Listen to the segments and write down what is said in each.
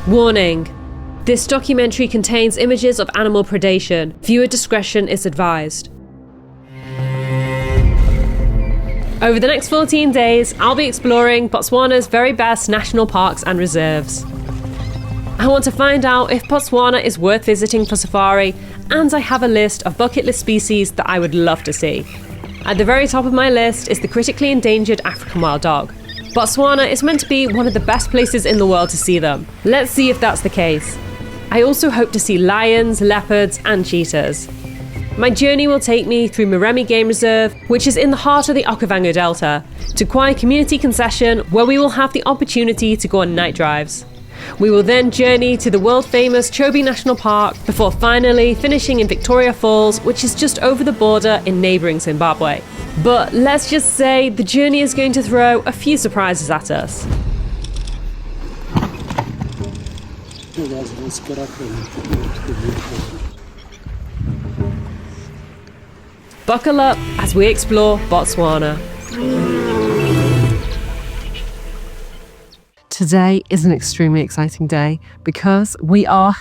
Warning: this documentary contains images of animal predation. Viewer discretion is advised. Over the next 14 days, I'll be exploring Botswana's very best national parks and reserves. I want to find out if Botswana is worth visiting for safari, and I have a list of bucket list species that I would love to see. At the very top of my list is the critically endangered African wild dog. Botswana is meant to be one of the best places in the world to see them. Let's see if that's the case. I also hope to see lions, leopards and cheetahs. My journey will take me through Moremi Game Reserve, which is in the heart of the Okavango Delta, to Khwai Community Concession, where we will have the opportunity to go on night drives. We will then journey to the world-famous Chobe National Park before finally finishing in Victoria Falls, which is just over the border in neighbouring Zimbabwe. But let's just say the journey is going to throw a few surprises at us. Let's get up and Buckle up as we explore Botswana. Today is an extremely exciting day because we are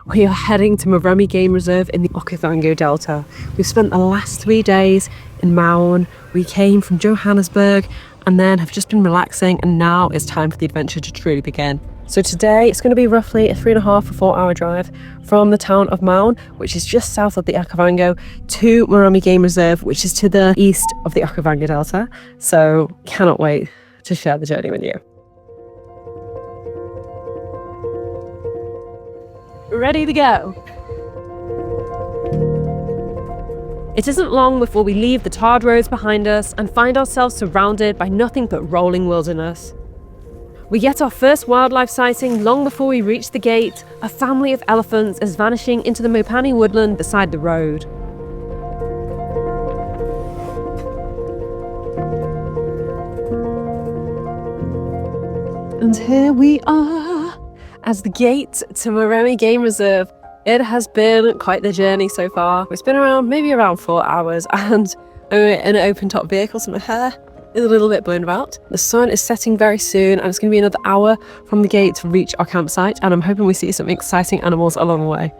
heading to Moremi Game Reserve in the Okavango Delta. We've spent the last 3 days in Maun. We came from Johannesburg and then have just been relaxing, and now it's time for the adventure to truly begin. So today it's going to be roughly a 3.5 or 4 hour drive from the town of Maun, which is just south of the Okavango, to Moremi Game Reserve, which is to the east of the Okavango Delta. So cannot wait to share the journey with you. Ready to go. It isn't long before we leave the tarred roads behind us and find ourselves surrounded by nothing but rolling wilderness. We get our first wildlife sighting long before we reach the gate. A family of elephants is vanishing into the Mopani woodland beside the road. And here we are as the gate to Moremi Game Reserve. It has been quite the journey so far. It's been maybe around 4 hours, and I'm in an open top vehicle, so my hair is a little bit blown about. The sun is setting very soon, and it's going to be another hour from the gate to reach our campsite, and I'm hoping we see some exciting animals along the way.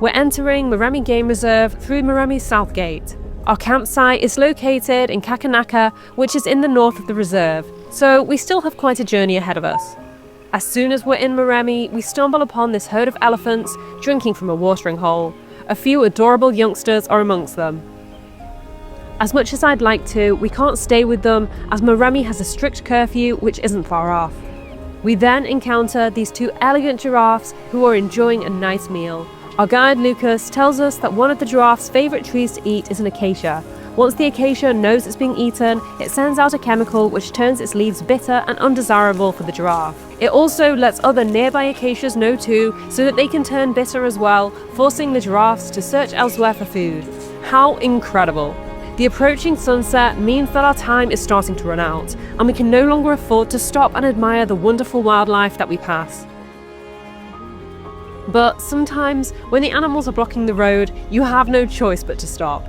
We're entering Moremi Game Reserve through Moremi's South Gate. Our campsite is located in Kakanaka, which is in the north of the reserve, so we still have quite a journey ahead of us. As soon as we're in Moremi, we stumble upon this herd of elephants drinking from a watering hole. A few adorable youngsters are amongst them. As much as I'd like to, we can't stay with them as Moremi has a strict curfew which isn't far off. We then encounter these 2 elegant giraffes who are enjoying a nice meal. Our guide Lucas tells us that one of the giraffes' favourite trees to eat is an acacia. Once the acacia knows it's being eaten, it sends out a chemical which turns its leaves bitter and undesirable for the giraffe. It also lets other nearby acacias know too, so that they can turn bitter as well, forcing the giraffes to search elsewhere for food. How incredible! The approaching sunset means that our time is starting to run out, and we can no longer afford to stop and admire the wonderful wildlife that we pass. But sometimes, when the animals are blocking the road, you have no choice but to stop.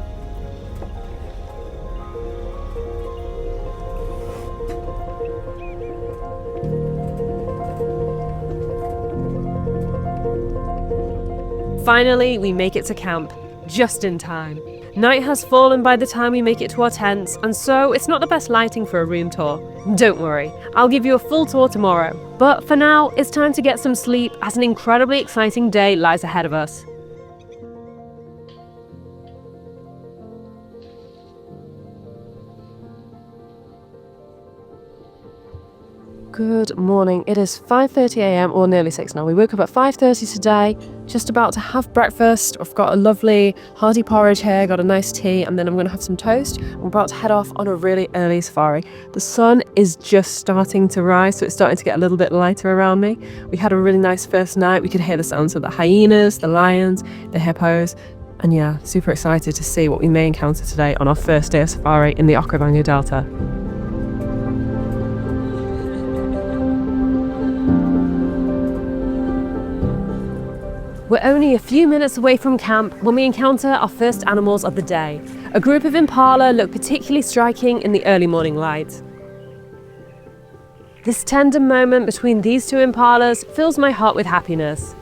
Finally, we make it to camp, just in time. Night has fallen by the time we make it to our tents, and so it's not the best lighting for a room tour. Don't worry, I'll give you a full tour tomorrow. But for now, it's time to get some sleep as an incredibly exciting day lies ahead of us. Good morning. It is 5:30 a.m. or nearly 6 now. We woke up at 5:30 today, just about to have breakfast. I've got a lovely hearty porridge here, got a nice tea, and then I'm going to have some toast. I'm about to head off on a really early safari. The sun is just starting to rise, so it's starting to get a little bit lighter around me. We had a really nice first night. We could hear the sounds of the hyenas, the lions, the hippos, and yeah, super excited to see what we may encounter today on our first day of safari in the Okavango Delta. We're only a few minutes away from camp when we encounter our first animals of the day. A group of impala look particularly striking in the early morning light. This tender moment between these two impalas fills my heart with happiness.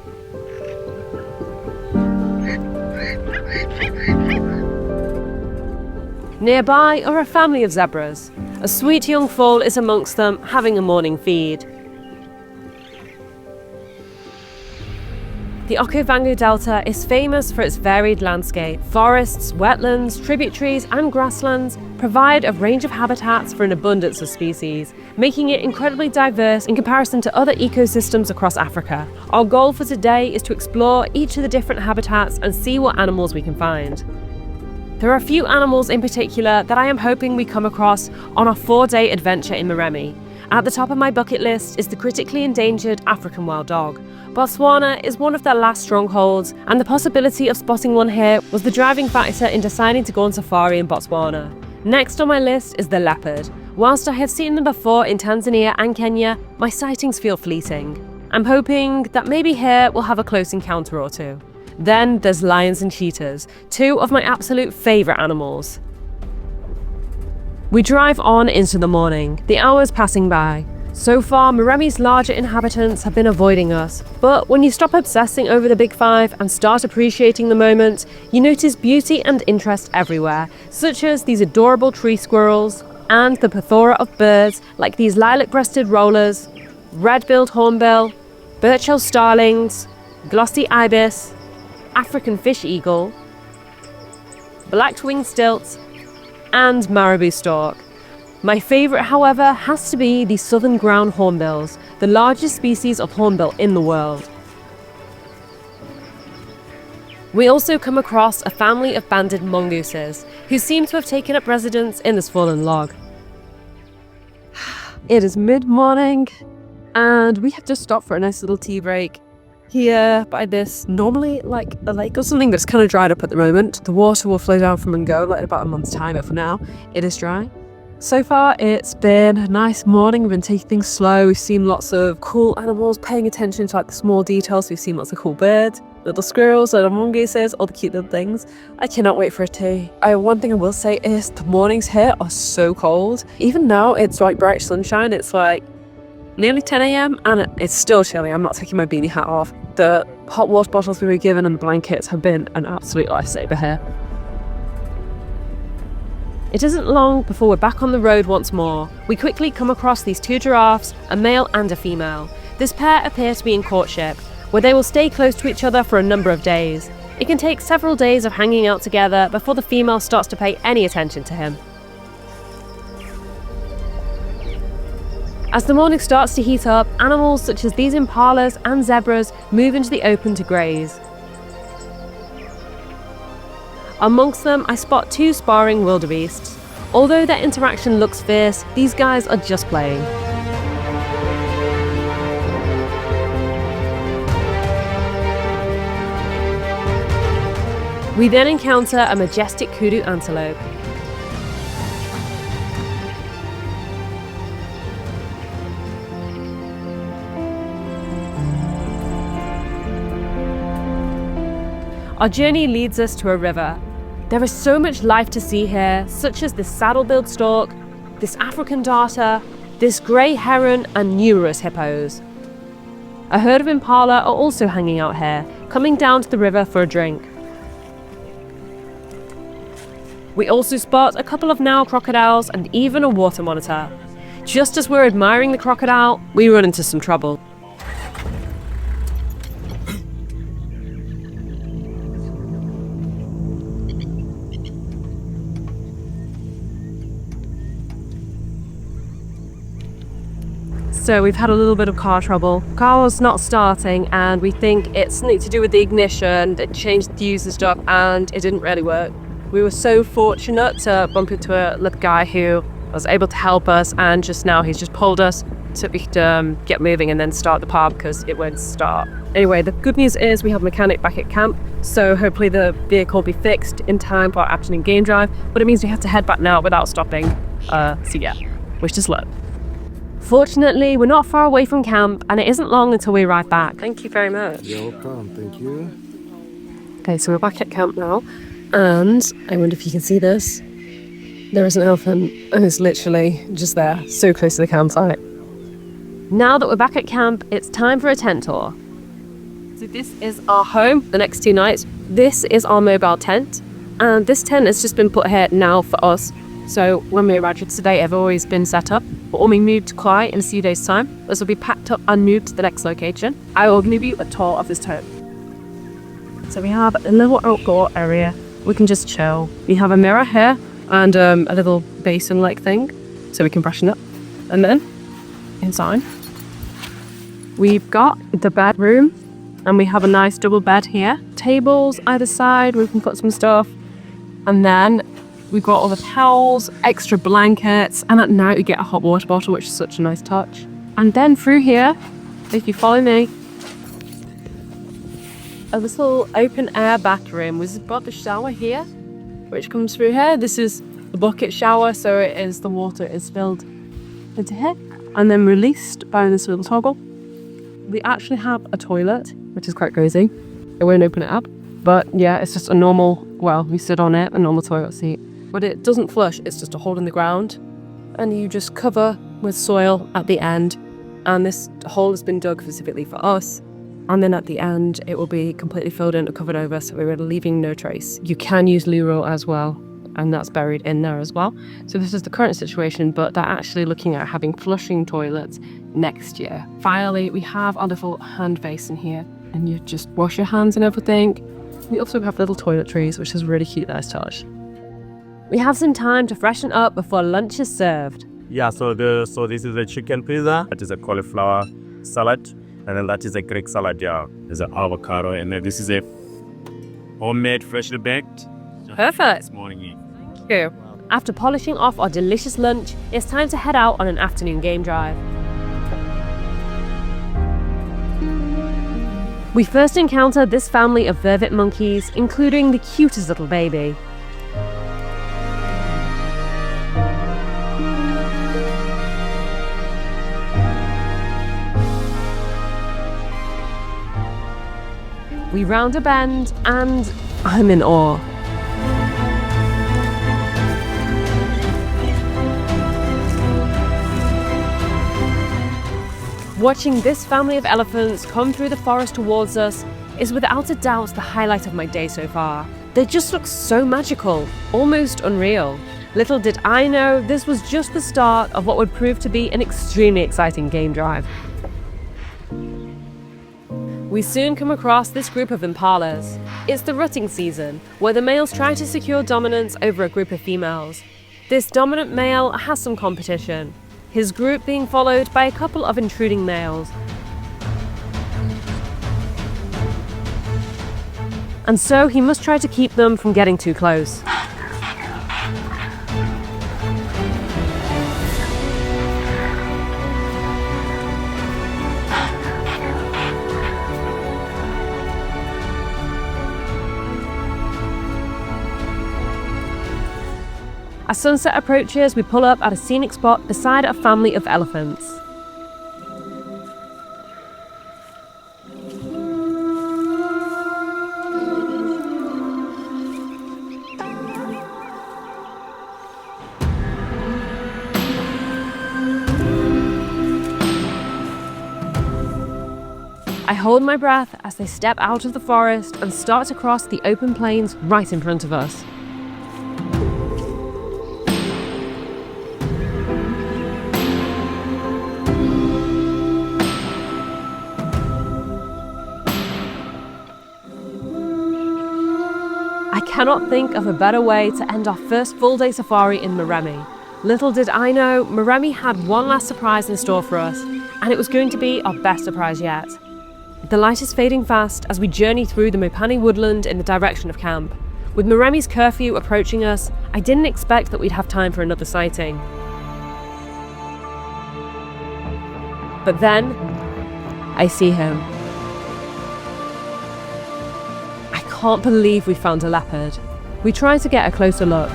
Nearby are a family of zebras. A sweet young foal is amongst them, having a morning feed. The Okavango Delta is famous for its varied landscape. Forests, wetlands, tributaries and grasslands provide a range of habitats for an abundance of species, making it incredibly diverse in comparison to other ecosystems across Africa. Our goal for today is to explore each of the different habitats and see what animals we can find. There are a few animals in particular that I am hoping we come across on our 4-day adventure in Moremi. At the top of my bucket list is the critically endangered African wild dog. Botswana is one of their last strongholds, and the possibility of spotting one here was the driving factor in deciding to go on safari in Botswana. Next on my list is the leopard. Whilst I have seen them before in Tanzania and Kenya, my sightings feel fleeting. I'm hoping that maybe here we'll have a close encounter or two. Then there's lions and cheetahs, two of my absolute favourite animals. We drive on into the morning, the hours passing by. So far, Moremi's larger inhabitants have been avoiding us, but when you stop obsessing over the big five and start appreciating the moment, you notice beauty and interest everywhere, such as these adorable tree squirrels, and the plethora of birds like these lilac-breasted rollers, red-billed hornbill, birch-hill starlings, glossy ibis, African fish eagle, black-winged stilt, and marabou stork. My favourite, however, has to be the southern ground hornbills, the largest species of hornbill in the world. We also come across a family of banded mongooses, who seem to have taken up residence in this fallen log. It is mid-morning, and we have just stopped for a nice little tea break here by this, normally like a lake or something that's kind of dried up at the moment. The water will flow down from Angola in about a month's time, but for now, it is dry. So far, it's been a nice morning. We've been taking things slow. We've seen lots of cool animals, paying attention to like the small details. We've seen lots of cool birds, little squirrels, little mongooses, all the cute little things. I cannot wait for a tea. One thing I will say is the mornings here are so cold. Even now, it's like bright sunshine. It's like nearly 10 a.m. and it's still chilly. I'm not taking my beanie hat off. The hot water bottles we were given and the blankets have been an absolute lifesaver here. It isn't long before we're back on the road once more. We quickly come across these two giraffes, a male and a female. This pair appear to be in courtship, where they will stay close to each other for a number of days. It can take several days of hanging out together before the female starts to pay any attention to him. As the morning starts to heat up, animals such as these impalas and zebras move into the open to graze. Amongst them, I spot two sparring wildebeests. Although their interaction looks fierce, these guys are just playing. We then encounter a majestic kudu antelope. Our journey leads us to a river. There is so much life to see here, such as this saddle-billed stork, this African darter, this grey heron and numerous hippos. A herd of impala are also hanging out here, coming down to the river for a drink. We also spot a couple of Nile crocodiles and even a water monitor. Just as we're admiring the crocodile, we run into some trouble. So we've had a little bit of car trouble. Car was not starting and we think it's something to do with the ignition. It changed the fuse and stuff and it didn't really work. We were so fortunate to bump into a little guy who was able to help us, and just now he's just pulled us so we could get moving and then start the car because it won't start. Anyway, the good news is we have a mechanic back at camp, so hopefully the vehicle will be fixed in time for our afternoon game drive, but it means we have to head back now without stopping. So yeah, wish us luck. Fortunately, we're not far away from camp and it isn't long until we arrive back. Thank you very much. You're welcome, thank you. Okay, so we're back at camp now, and I wonder if you can see this. There is an elephant and it's literally just there, so close to the campsite. Now that we're back at camp, it's time for a tent tour. So this is our home the next 2 nights. This is our mobile tent, and this tent has just been put here now for us. So when we arrived today, it's always been set up. But when we move to Khwai in a few days' time, this will be packed up and moved to the next location. I will give you a tour of this tent. So we have a little outdoor area. We can just chill. We have a mirror here and a little basin-like thing, so we can freshen up. And then inside, we've got the bedroom, and we have a nice double bed here. Tables either side, we can put some stuff. And then we've got all the towels, extra blankets, and at night we get a hot water bottle, which is such a nice touch. And then through here, if you follow me, a little open air bathroom. We've got the shower here, which comes through here. This is the bucket shower, so the water is filled into here and then released by this little toggle. We actually have a toilet, which is quite cozy. I won't open it up, but yeah, it's just a normal, we sit on it, a normal toilet seat. But it doesn't flush, it's just a hole in the ground, and you just cover with soil at the end, and this hole has been dug specifically for us, and then at the end it will be completely filled in and covered over, so we're leaving no trace. You can use loo roll as well, and that's buried in there as well. So this is the current situation, but they're actually looking at having flushing toilets next year. Finally, we have our little hand basin here, and you just wash your hands and everything. We also have little toiletries, which is a really cute, nice touch. We have some time to freshen up before lunch is served. Yeah, so this is a chicken pizza, that is a cauliflower salad, and then that is a Greek salad, yeah. There's an avocado, and then this is a homemade, freshly baked. Perfect. This morning. Thank you. After polishing off our delicious lunch, it's time to head out on an afternoon game drive. We first encounter this family of vervet monkeys, including the cutest little baby. We round a bend and I'm in awe. Watching this family of elephants come through the forest towards us is without a doubt the highlight of my day so far. They just look so magical, almost unreal. Little did I know this was just the start of what would prove to be an extremely exciting game drive. We soon come across this group of impalas. It's the rutting season, where the males try to secure dominance over a group of females. This dominant male has some competition, his group being followed by a couple of intruding males. And so he must try to keep them from getting too close. As sunset approaches, we pull up at a scenic spot beside a family of elephants. I hold my breath as they step out of the forest and start to cross the open plains right in front of us. I cannot think of a better way to end our first full-day safari in Moremi. Little did I know, Moremi had one last surprise in store for us, and it was going to be our best surprise yet. The light is fading fast as we journey through the Mopani woodland in the direction of camp. With Moremi's curfew approaching us, I didn't expect that we'd have time for another sighting. But then, I see him. I can't believe we found a leopard. We try to get a closer look.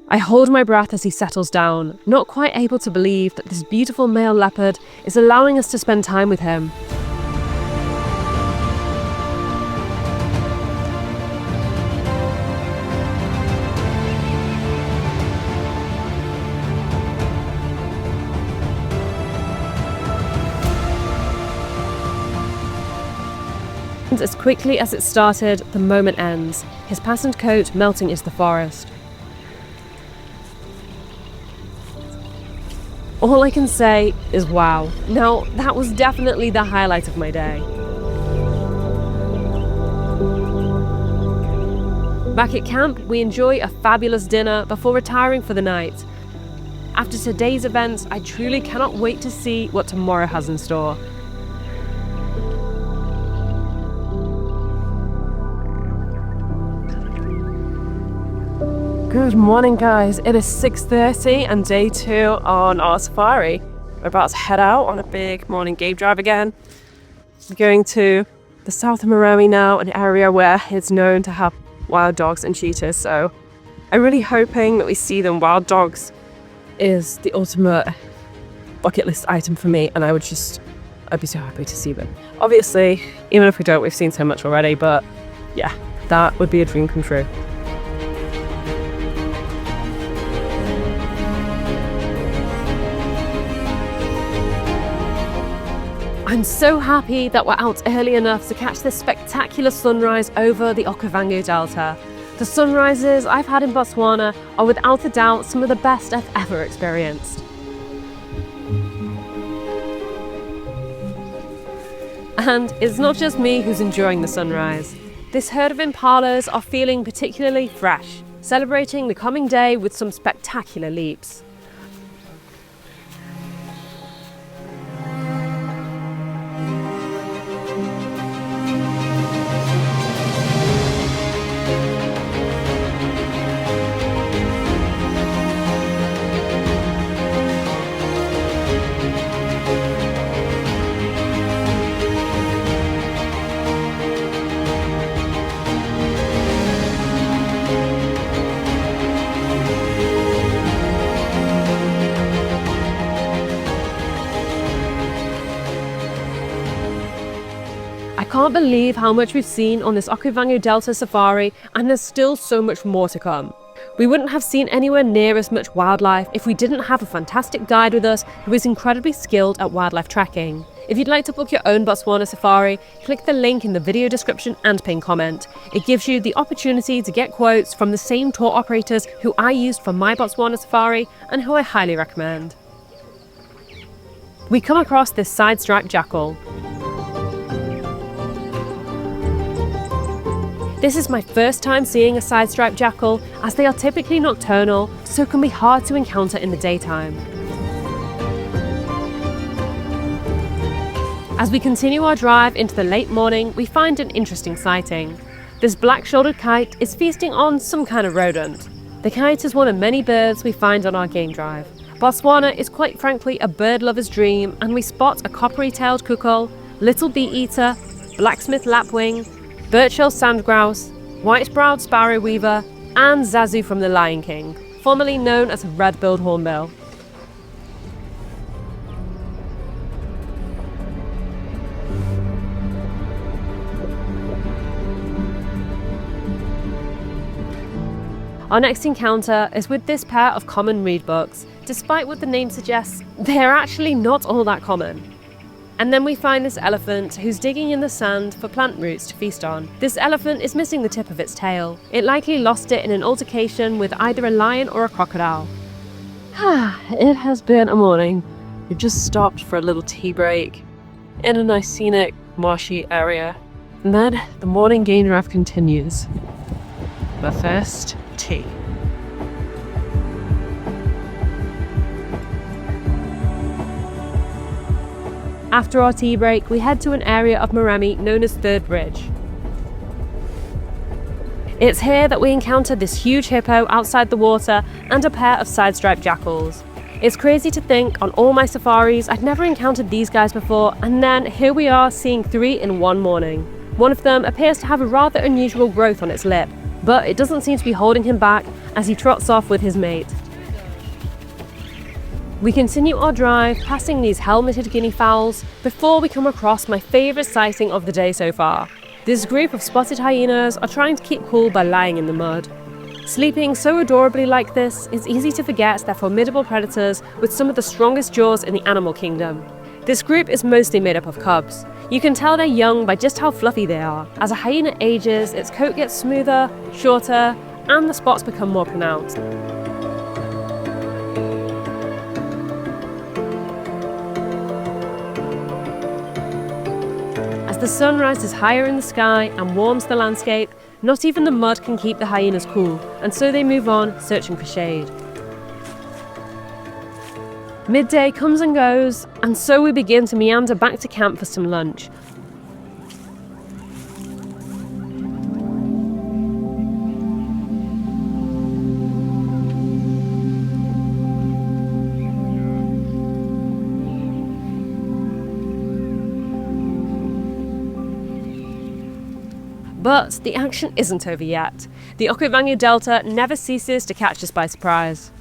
I hold my breath as he settles down, not quite able to believe that this beautiful male leopard is allowing us to spend time with him. And as quickly as it started, the moment ends, his patterned coat melting into the forest. All I can say is wow. Now, that was definitely the highlight of my day. Back at camp, we enjoy a fabulous dinner before retiring for the night. After today's events, I truly cannot wait to see what tomorrow has in store. Good morning, guys. It is 6:30 and day 2 on our safari. We're about to head out on a big morning game drive again. We're going to the south of Moremi now, an area where it's known to have wild dogs and cheetahs, so I'm really hoping that we see them. Wild dogs is the ultimate bucket list item for me, and I'd be so happy to see them. Obviously, even if we don't, we've seen so much already, but yeah, that would be a dream come true. I'm so happy that we're out early enough to catch this spectacular sunrise over the Okavango Delta. The sunrises I've had in Botswana are without a doubt some of the best I've ever experienced. And it's not just me who's enjoying the sunrise. This herd of impalas are feeling particularly fresh, celebrating the coming day with some spectacular leaps. I can't believe how much we've seen on this Okavango Delta safari, and there's still so much more to come. We wouldn't have seen anywhere near as much wildlife if we didn't have a fantastic guide with us who is incredibly skilled at wildlife tracking. If you'd like to book your own Botswana safari, click the link in the video description and pin comment. It gives you the opportunity to get quotes from the same tour operators who I used for my Botswana safari and who I highly recommend. We come across this side-striped jackal. This is my first time seeing a side-striped jackal, as they are typically nocturnal, so can be hard to encounter in the daytime. As we continue our drive into the late morning, we find an interesting sighting. This black-shouldered kite is feasting on some kind of rodent. The kite is one of many birds we find on our game drive. Botswana is quite frankly a bird lover's dream, and we spot a coppery-tailed cuckoo, little bee-eater, blacksmith lapwing, birch-hill sandgrouse, white-browed sparrow weaver, and Zazu from the Lion King, formerly known as a red-billed hornbill. Our next encounter is with this pair of common reed bucks. Despite what the name suggests, they are actually not all that common. And then we find this elephant who's digging in the sand for plant roots to feast on. This elephant is missing the tip of its tail. It likely lost it in an altercation with either a lion or a crocodile. It has been a morning. We've just stopped for a little tea break in a nice scenic, marshy area. And then the morning game drive continues. But first, tea. After our tea break, we head to an area of Moremi known as Third Bridge. It's here that we encounter this huge hippo outside the water and a pair of side-striped jackals. It's crazy to think on all my safaris I'd never encountered these guys before, and then here we are seeing 3 in one morning. One of them appears to have a rather unusual growth on its lip, but it doesn't seem to be holding him back as he trots off with his mate. We continue our drive, passing these helmeted guinea fowls, before we come across my favourite sighting of the day so far. This group of spotted hyenas are trying to keep cool by lying in the mud. Sleeping so adorably like this, it's easy to forget they're formidable predators with some of the strongest jaws in the animal kingdom. This group is mostly made up of cubs. You can tell they're young by just how fluffy they are. As a hyena ages, its coat gets smoother, shorter, and the spots become more pronounced. As the sun rises higher in the sky and warms the landscape, not even the mud can keep the hyenas cool, and so they move on, searching for shade. Midday comes and goes, and so we begin to meander back to camp for some lunch. But the action isn't over yet. The Okavango Delta never ceases to catch us by surprise.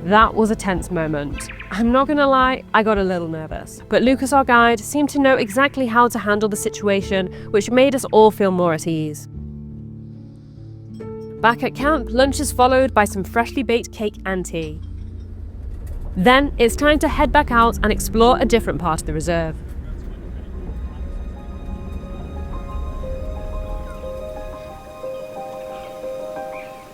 That was a tense moment. I'm not gonna lie, I got a little nervous. But Lucas, our guide, seemed to know exactly how to handle the situation, which made us all feel more at ease. Back at camp, lunch is followed by some freshly baked cake and tea. Then it's time to head back out and explore a different part of the reserve.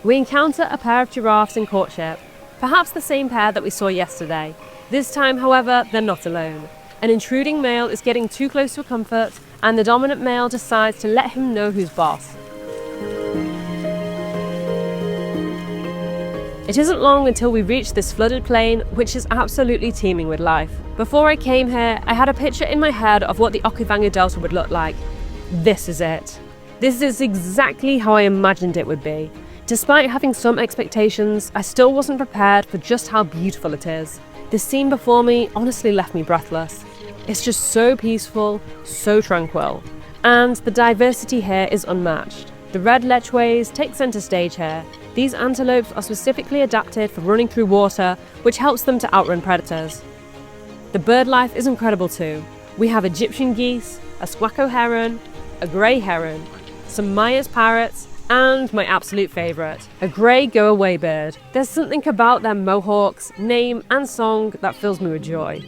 We encounter a pair of giraffes in courtship, perhaps the same pair that we saw yesterday. This time, however, they're not alone. An intruding male is getting too close for comfort, and the dominant male decides to let him know who's boss. It isn't long until we reach this flooded plain, which is absolutely teeming with life. Before I came here, I had a picture in my head of what the Okavango Delta would look like. This is it. This is exactly how I imagined it would be. Despite having some expectations, I still wasn't prepared for just how beautiful it is. The scene before me honestly left me breathless. It's just so peaceful, so tranquil. And the diversity here is unmatched. The red lechways take centre stage here. These antelopes are specifically adapted for running through water, which helps them to outrun predators. The bird life is incredible too. We have Egyptian geese, a squacco heron, a grey heron, some Myers parrots, and my absolute favourite, a grey go-away bird. There's something about their mohawks, name and song that fills me with joy.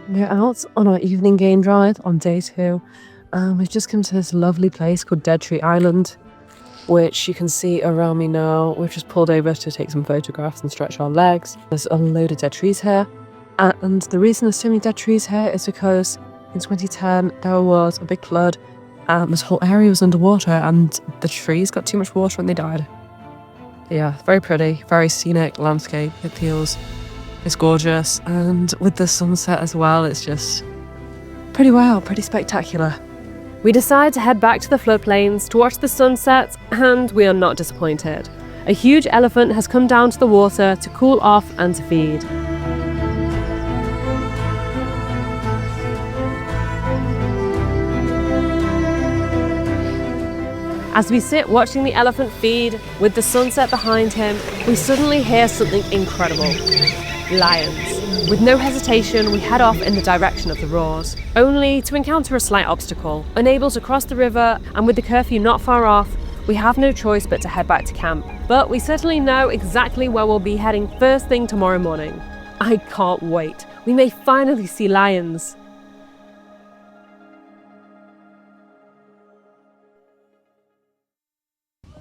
We're out on our evening game drive on day 2. We've just come to this lovely place called Dead Tree Island, which you can see around me now. We've just pulled over to take some photographs and stretch our legs. There's a load of dead trees here. And the reason there's so many dead trees here is because in 2010 there was a big flood and this whole area was underwater and the trees got too much water and they died. Yeah, very pretty, very scenic landscape. It's gorgeous, and with the sunset as well, it's just pretty wow, pretty spectacular. We decide to head back to the floodplains to watch the sunset, and we are not disappointed. A huge elephant has come down to the water to cool off and to feed. As we sit watching the elephant feed, with the sunset behind him, we suddenly hear something incredible. Lions. With no hesitation, we head off in the direction of the roars, only to encounter a slight obstacle. Unable to cross the river, and with the curfew not far off, we have no choice but to head back to camp. But we certainly know exactly where we'll be heading first thing tomorrow morning. I can't wait. We may finally see lions.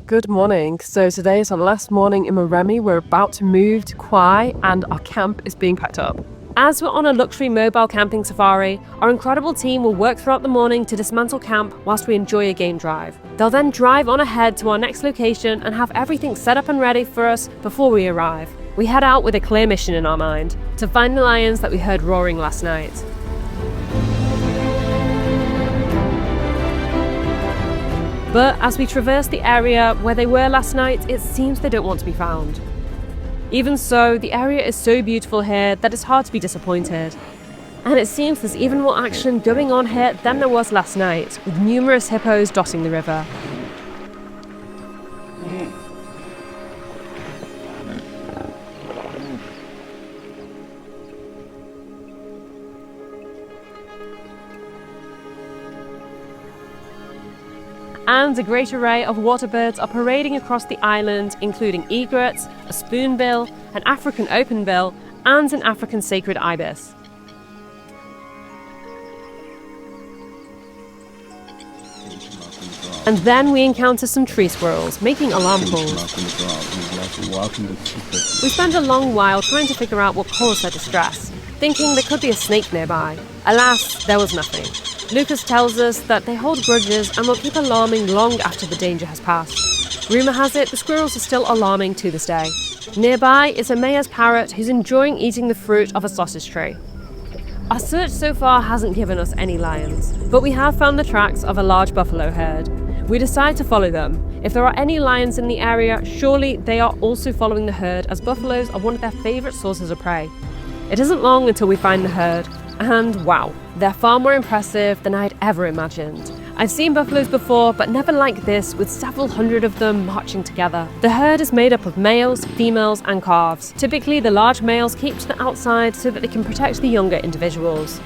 Good morning. So today is our last morning in Moremi. We're about to move to Khwai and our camp is being packed up. As we're on a luxury mobile camping safari, our incredible team will work throughout the morning to dismantle camp whilst we enjoy a game drive. They'll then drive on ahead to our next location and have everything set up and ready for us before we arrive. We head out with a clear mission in our mind, to find the lions that we heard roaring last night. But as we traverse the area where they were last night, it seems they don't want to be found. Even so, the area is so beautiful here that it's hard to be disappointed. And it seems there's even more action going on here than there was last night, with numerous hippos dotting the river. And a great array of water birds are parading across the island, including egrets, a spoonbill, an African openbill, and an African sacred ibis. And then we encounter some tree squirrels, making alarm calls. We spend a long while trying to figure out what caused their distress, thinking there could be a snake nearby. Alas, there was nothing. Lucas tells us that they hold grudges and will keep alarming long after the danger has passed. Rumour has it the squirrels are still alarming to this day. Nearby is a mayor's parrot who's enjoying eating the fruit of a sausage tree. Our search so far hasn't given us any lions, but we have found the tracks of a large buffalo herd. We decide to follow them. If there are any lions in the area, surely they are also following the herd, as buffaloes are one of their favourite sources of prey. It isn't long until we find the herd, and wow, they're far more impressive than I'd ever imagined. I've seen buffaloes before, but never like this, with several hundred of them marching together. The herd is made up of males, females, and calves. Typically, the large males keep to the outside so that they can protect the younger individuals.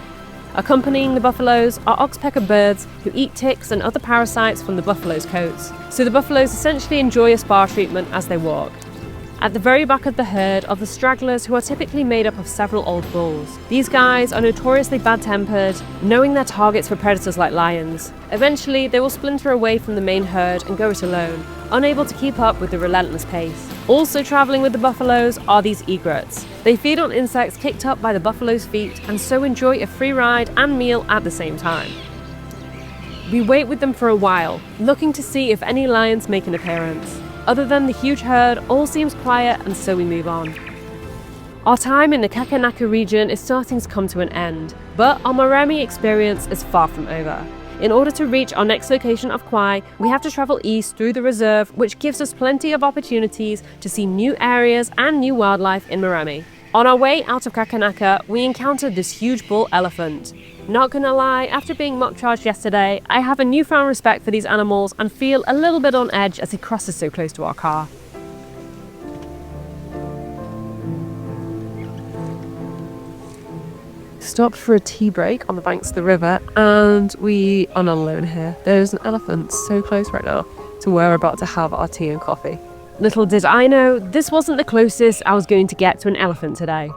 Accompanying the buffaloes are oxpecker birds who eat ticks and other parasites from the buffalo's coats. So the buffaloes essentially enjoy a spa treatment as they walk. At the very back of the herd are the stragglers, who are typically made up of several old bulls. These guys are notoriously bad-tempered, knowing they're targets for predators like lions. Eventually, they will splinter away from the main herd and go it alone, unable to keep up with the relentless pace. Also travelling with the buffaloes are these egrets. They feed on insects kicked up by the buffalo's feet and so enjoy a free ride and meal at the same time. We wait with them for a while, looking to see if any lions make an appearance. Other than the huge herd, all seems quiet, and so we move on. Our time in the Kakanaka region is starting to come to an end, but our Moremi experience is far from over. In order to reach our next location of Khwai, we have to travel east through the reserve, which gives us plenty of opportunities to see new areas and new wildlife in Moremi. On our way out of Kakanaka, we encountered this huge bull elephant. Not gonna lie, after being mock charged yesterday, I have a newfound respect for these animals and feel a little bit on edge as he crosses so close to our car. Stopped for a tea break on the banks of the river, and we are not alone here. There's an elephant so close right now to where we're about to have our tea and coffee. Little did I know, this wasn't the closest I was going to get to an elephant today.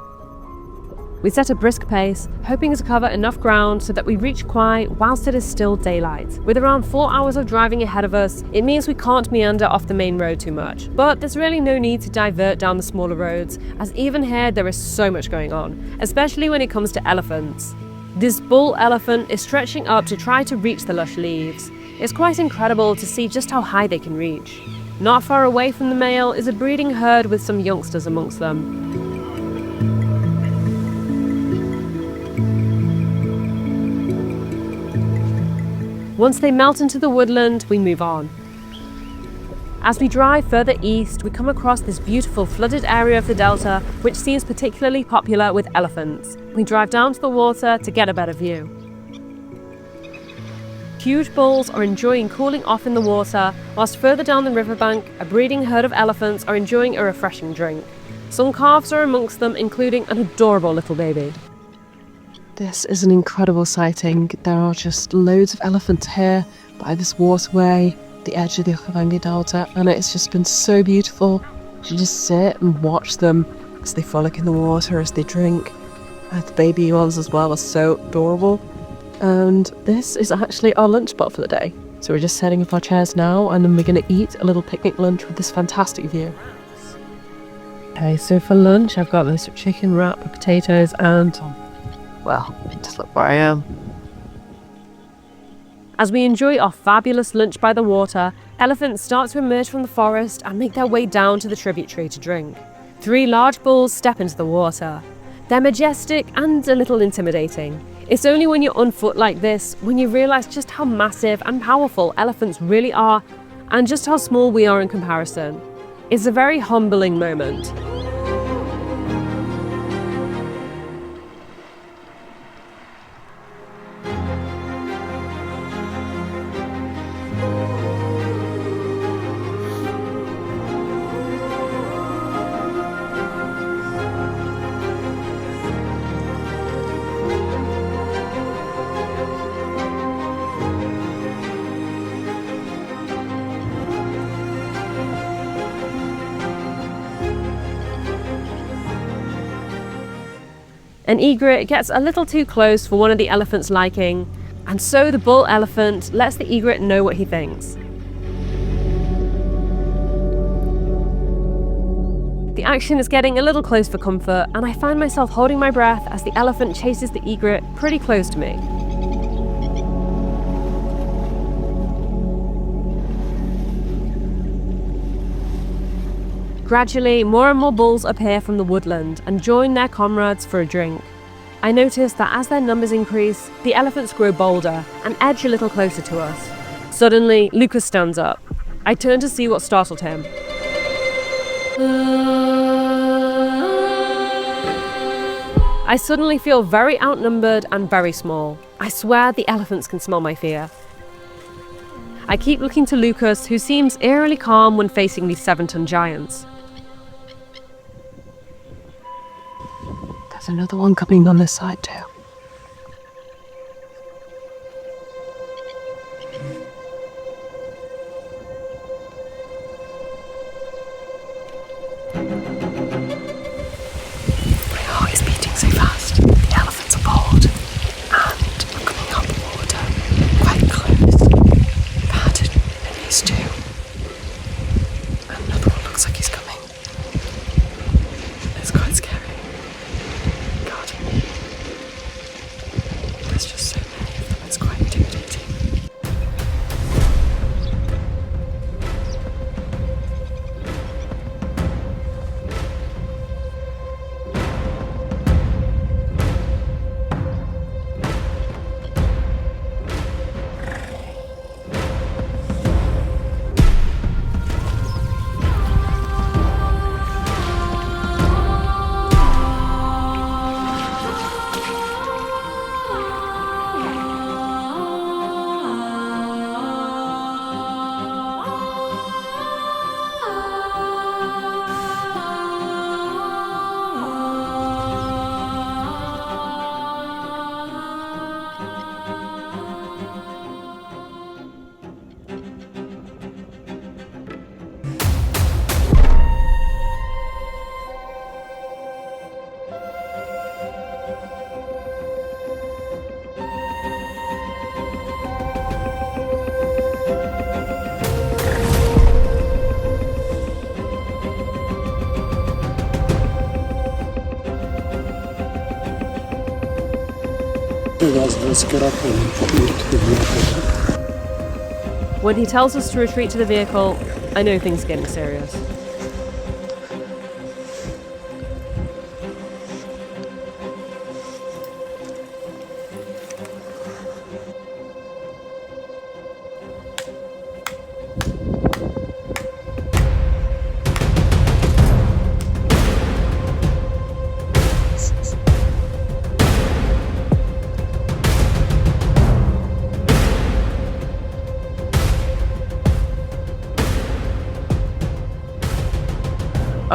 We set a brisk pace, hoping to cover enough ground so that we reach Khwai whilst it is still daylight. With around 4 hours of driving ahead of us, it means we can't meander off the main road too much. But there's really no need to divert down the smaller roads, as even here there is so much going on, especially when it comes to elephants. This bull elephant is stretching up to try to reach the lush leaves. It's quite incredible to see just how high they can reach. Not far away from the male is a breeding herd with some youngsters amongst them. Once they melt into the woodland, we move on. As we drive further east, we come across this beautiful flooded area of the delta, which seems particularly popular with elephants. We drive down to the water to get a better view. Huge bulls are enjoying cooling off in the water, whilst further down the riverbank, a breeding herd of elephants are enjoying a refreshing drink. Some calves are amongst them, including an adorable little baby. This is an incredible sighting. There are just loads of elephants here by this waterway, the edge of the Okavango Delta, and it's just been so beautiful to just sit and watch them as they frolic in the water, as they drink. The baby ones as well are so adorable. And this is actually our lunch spot for the day. So we're just setting up our chairs now, and then we're going to eat a little picnic lunch with this fantastic view. Okay, so for lunch I've got this chicken wrap with potatoes and, well, just look where I am. As we enjoy our fabulous lunch by the water, elephants start to emerge from the forest and make their way down to the tributary to drink. 3 large bulls step into the water. They're majestic and a little intimidating. It's only when you're on foot like this when you realise just how massive and powerful elephants really are and just how small we are in comparison. It's a very humbling moment. An egret gets a little too close for one of the elephant's liking, and so the bull elephant lets the egret know what he thinks. The action is getting a little close for comfort, and I find myself holding my breath as the elephant chases the egret pretty close to me. Gradually, more and more bulls appear from the woodland and join their comrades for a drink. I notice that as their numbers increase, the elephants grow bolder and edge a little closer to us. Suddenly, Lucas stands up. I turn to see what startled him. I suddenly feel very outnumbered and very small. I swear the elephants can smell my fear. I keep looking to Lucas, who seems eerily calm when facing these 7-ton giants. There's another one coming on this side too. My heart is beating so fast. The elephants are bold and I'm coming up the water quite close. That and he's too. Another one looks like he's coming. It's quite scary. God. There's just so many of them, it's quite intimidating. Let's get up and retreat to the vehicle. When he tells us to retreat to the vehicle, I know things are getting serious.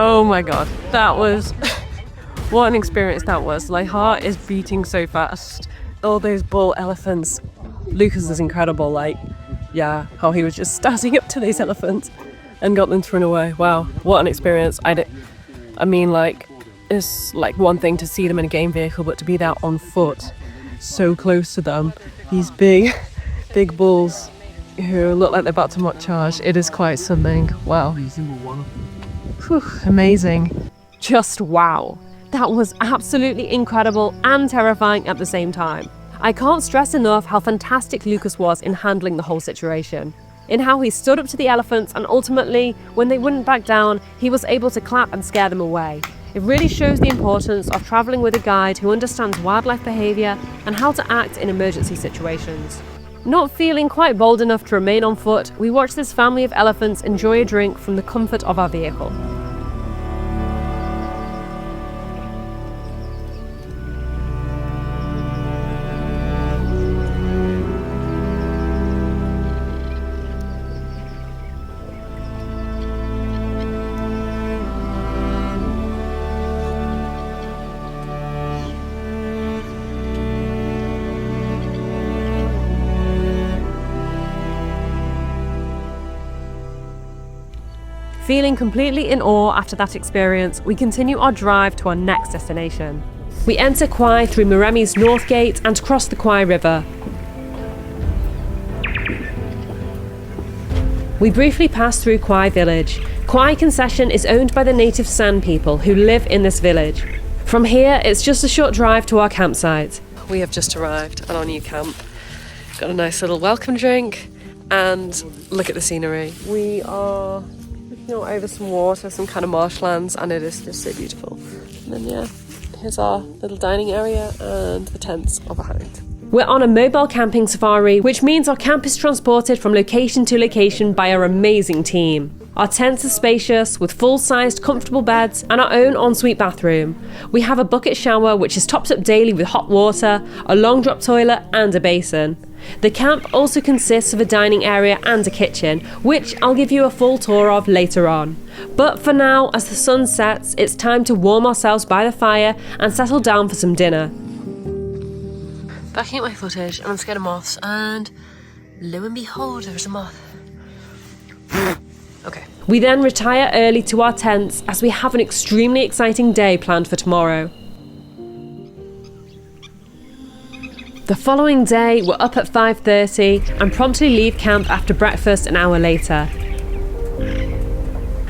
Oh my god, that was what an experience that was. My heart is beating so fast. All those bull elephants. Lucas is incredible, how he was just standing up to these elephants and got them to run away. Wow, what an experience. It's like one thing to see them in a game vehicle, but to be there on foot, so close to them, these big bulls who look like they're about to charge, it is quite something. Wow. Whew, amazing. Just wow. That was absolutely incredible and terrifying at the same time. I can't stress enough how fantastic Lucas was in handling the whole situation. in how he stood up to the elephants, and ultimately, when they wouldn't back down, he was able to clap and scare them away. It really shows the importance of travelling with a guide who understands wildlife behaviour and how to act in emergency situations. Not feeling quite bold enough to remain on foot, we watched this family of elephants enjoy a drink from the comfort of our vehicle. Feeling completely in awe after that experience, we continue our drive to our next destination. We enter Khwai through Moremi's North Gate and cross the Khwai River. We briefly pass through Khwai village. Khwai concession is owned by the native San people who live in this village. From here, it's just a short drive to our campsite. We have just arrived at our new camp. Got a nice little welcome drink and look at the scenery. We are over some water, some kind of marshlands, and it is just so beautiful. And then here's our little dining area and the tents are behind. We're on a mobile camping safari, which means our camp is transported from location to location by our amazing team. Our tents are spacious, with full-sized, comfortable beds and our own ensuite bathroom. We have a bucket shower, which is topped up daily with hot water, a long drop toilet and a basin. The camp also consists of a dining area and a kitchen, which I'll give you a full tour of later on. But for now, as the sun sets, it's time to warm ourselves by the fire and settle down for some dinner. Backing up my footage, and I'm scared of moths, and lo and behold, there's a moth. Okay. We then retire early to our tents as we have an extremely exciting day planned for tomorrow. The following day, we're up at 5:30 and promptly leave camp after breakfast an hour later.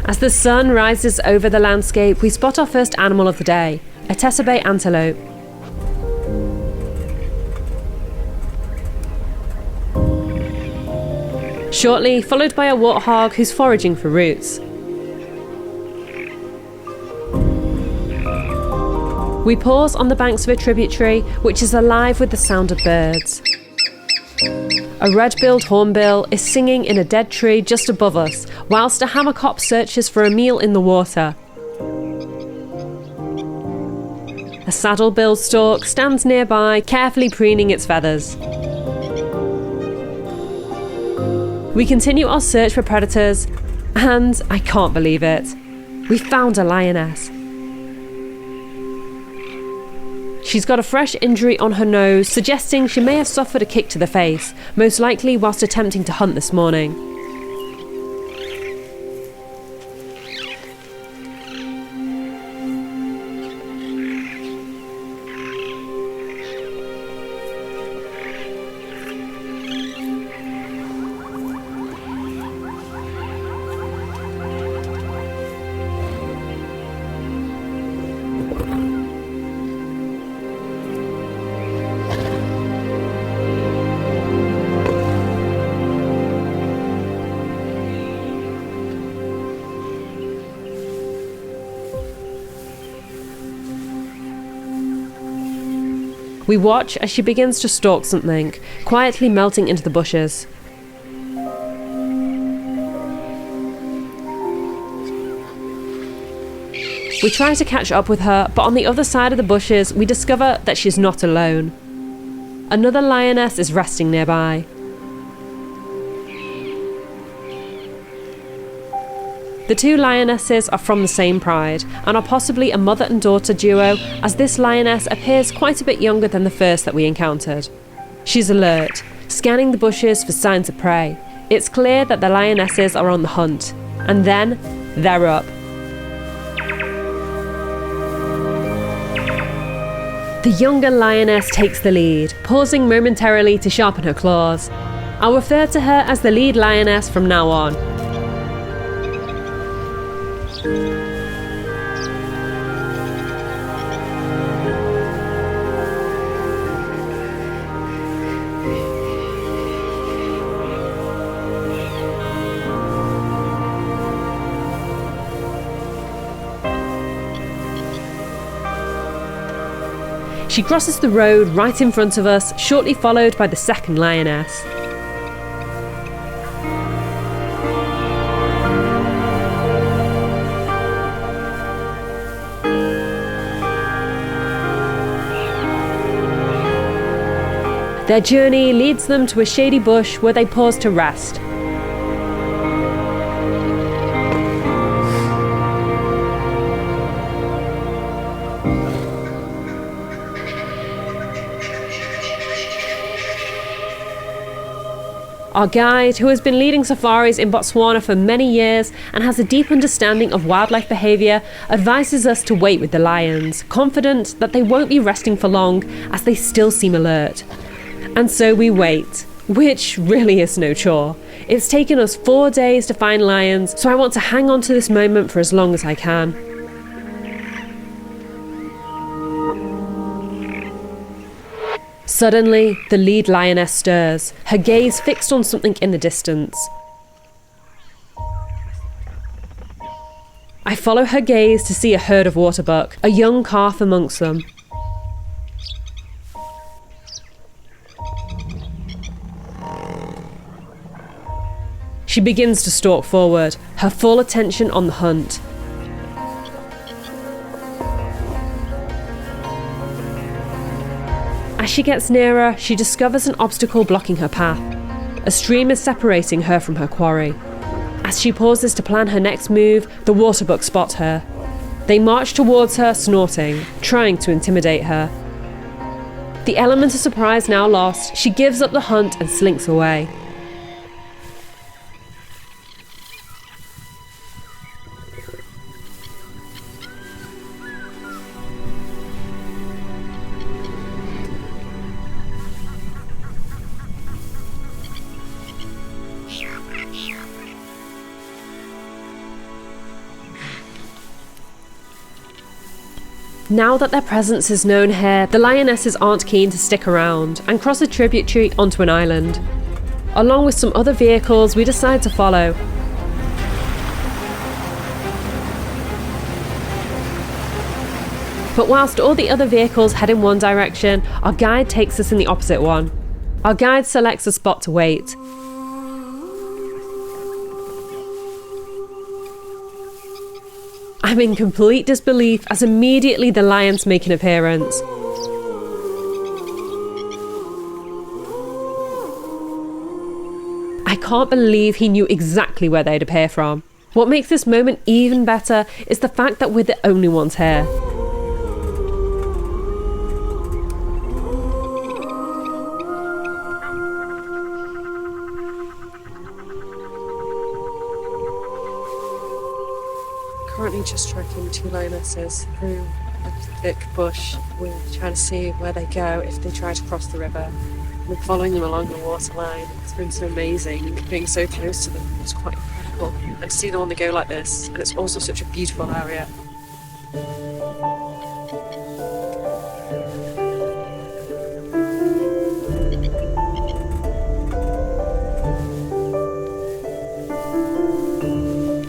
As the sun rises over the landscape, we spot our first animal of the day, a Chobe antelope. Shortly, followed by a warthog who's foraging for roots. We pause on the banks of a tributary, which is alive with the sound of birds. A red-billed hornbill is singing in a dead tree just above us, whilst a hammerkop searches for a meal in the water. A saddle-billed stork stands nearby, carefully preening its feathers. We continue our search for predators, and I can't believe it. We found a lioness. She's got a fresh injury on her nose, suggesting she may have suffered a kick to the face, most likely whilst attempting to hunt this morning. We watch as she begins to stalk something, quietly melting into the bushes. We try to catch up with her, but on the other side of the bushes, we discover that she's not alone. Another lioness is resting nearby. The two lionesses are from the same pride and are possibly a mother and daughter duo, as this lioness appears quite a bit younger than the first that we encountered. She's alert, scanning the bushes for signs of prey. It's clear that the lionesses are on the hunt. And then, they're up. The younger lioness takes the lead, pausing momentarily to sharpen her claws. I'll refer to her as the lead lioness from now on. She crosses the road right in front of us, shortly followed by the second lioness. Their journey leads them to a shady bush where they pause to rest. Our guide, who has been leading safaris in Botswana for many years and has a deep understanding of wildlife behaviour, advises us to wait with the lions, confident that they won't be resting for long as they still seem alert. And so we wait, which really is no chore. It's taken us 4 days to find lions, so I want to hang on to this moment for as long as I can. Suddenly, the lead lioness stirs, her gaze fixed on something in the distance. I follow her gaze to see a herd of waterbuck, a young calf amongst them. She begins to stalk forward, her full attention on the hunt. As she gets nearer, she discovers an obstacle blocking her path. A stream is separating her from her quarry. As she pauses to plan her next move, the waterbuck spot her. They march towards her, snorting, trying to intimidate her. The element of surprise now lost, she gives up the hunt and slinks away. Now that their presence is known here, the lionesses aren't keen to stick around and cross a tributary onto an island. Along with some other vehicles, we decide to follow. But whilst all the other vehicles head in one direction, our guide takes us in the opposite one. Our guide selects a spot to wait. I'm in complete disbelief as immediately the lions make an appearance. I can't believe he knew exactly where they'd appear from. What makes this moment even better is the fact that we're the only ones here. Currently just tracking 2 lionesses through a thick bush. We're trying to see where they go if they try to cross the river. We're following them along the waterline. It's been so amazing being so close to them. It's quite incredible. And to see them on the go like this, and it's also such a beautiful area.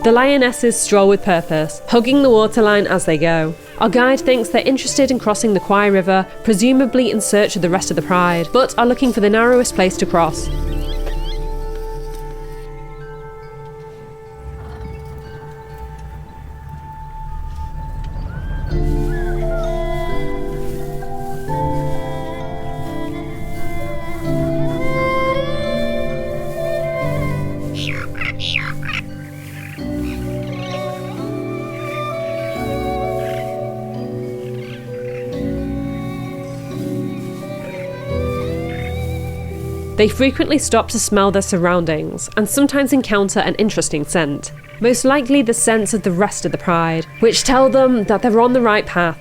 The lionesses stroll with purpose, hugging the waterline as they go. Our guide thinks they're interested in crossing the Khwai River, presumably in search of the rest of the pride, but are looking for the narrowest place to cross. They frequently stop to smell their surroundings and sometimes encounter an interesting scent, most likely the scents of the rest of the pride, which tell them that they're on the right path.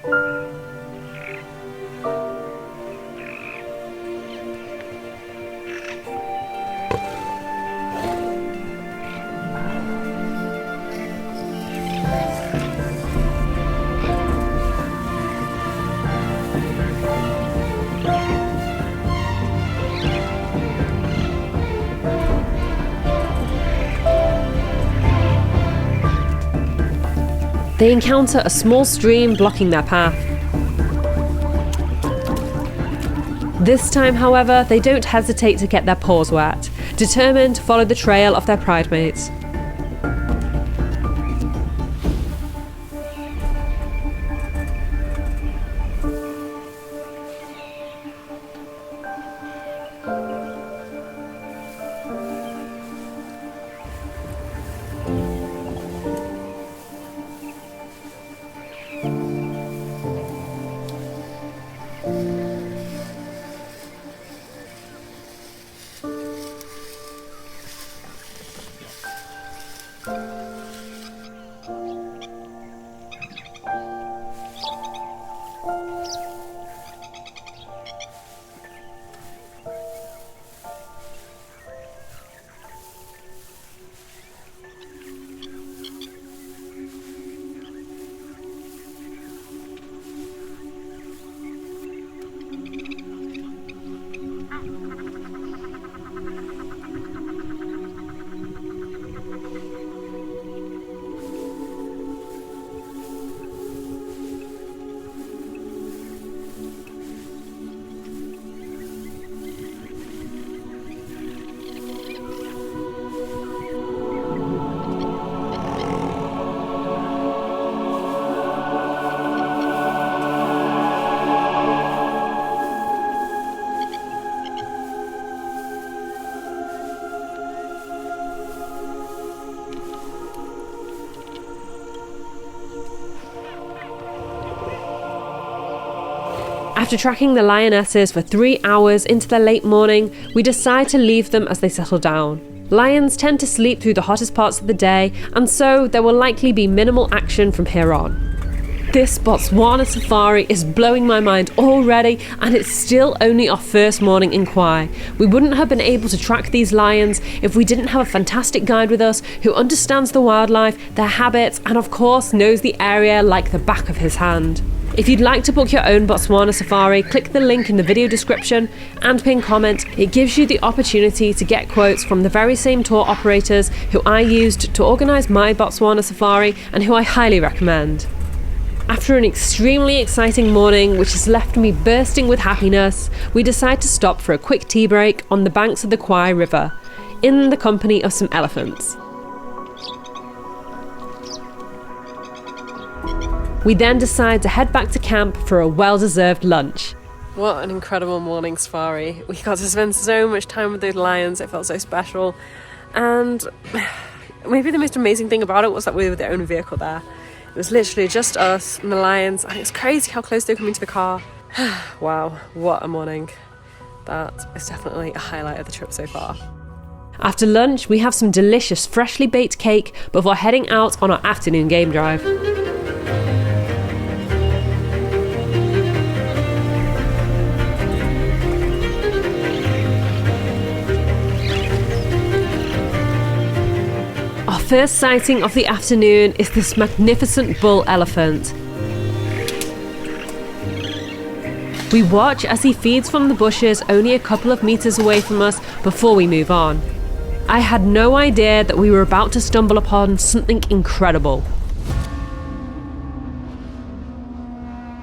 They encounter a small stream blocking their path. This time, however, they don't hesitate to get their paws wet, determined to follow the trail of their pride mates. After tracking the lionesses for 3 hours into the late morning, we decide to leave them as they settle down. Lions tend to sleep through the hottest parts of the day, and so there will likely be minimal action from here on. This Botswana safari is blowing my mind already, and it's still only our first morning in Khwai. We wouldn't have been able to track these lions if we didn't have a fantastic guide with us who understands the wildlife, their habits, and of course knows the area like the back of his hand. If you'd like to book your own Botswana safari, click the link in the video description and pin comment. It gives you the opportunity to get quotes from the very same tour operators who I used to organise my Botswana safari and who I highly recommend. After an extremely exciting morning, which has left me bursting with happiness, we decide to stop for a quick tea break on the banks of the Khwai River, in the company of some elephants. We then decide to head back to camp for a well-deserved lunch. What an incredible morning safari. We got to spend so much time with those lions, it felt so special. And maybe the most amazing thing about it was that we were the only vehicle there. It was literally just us and the lions, and it's crazy how close they were coming to the car. Wow, what a morning. That is definitely a highlight of the trip so far. After lunch, we have some delicious freshly baked cake before heading out on our afternoon game drive. Our first sighting of the afternoon is this magnificent bull elephant. We watch as he feeds from the bushes only a couple of meters away from us before we move on. I had no idea that we were about to stumble upon something incredible.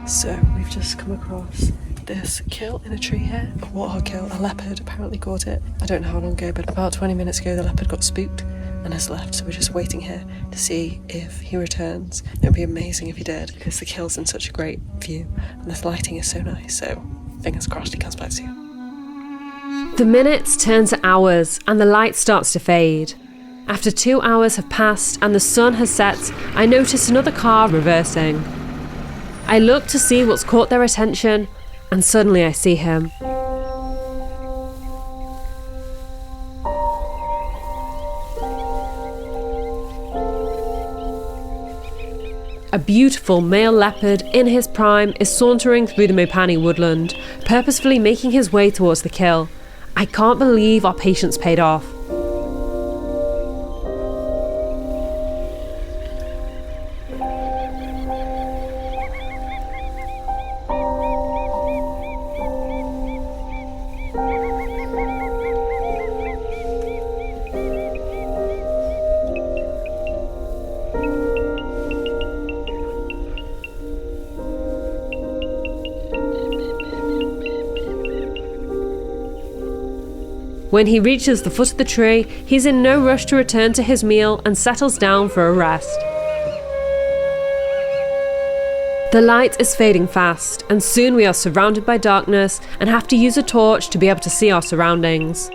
So we've just come across this kill in a tree here. A warthog kill, a leopard apparently caught it. I don't know how long ago, but about 20 minutes ago the leopard got spooked and has left, so we're just waiting here to see if he returns. It would be amazing if he did, because the kill's in such a great view and the lighting is so nice, so fingers crossed he comes back soon. The minutes turn to hours and the light starts to fade. After 2 hours have passed and the sun has set, I notice another car reversing. I look to see what's caught their attention, and suddenly I see him. A beautiful male leopard in his prime is sauntering through the Mopani woodland, purposefully making his way towards the kill. I can't believe our patience paid off. When he reaches the foot of the tree, he's in no rush to return to his meal and settles down for a rest. The light is fading fast, and soon we are surrounded by darkness and have to use a torch to be able to see our surroundings.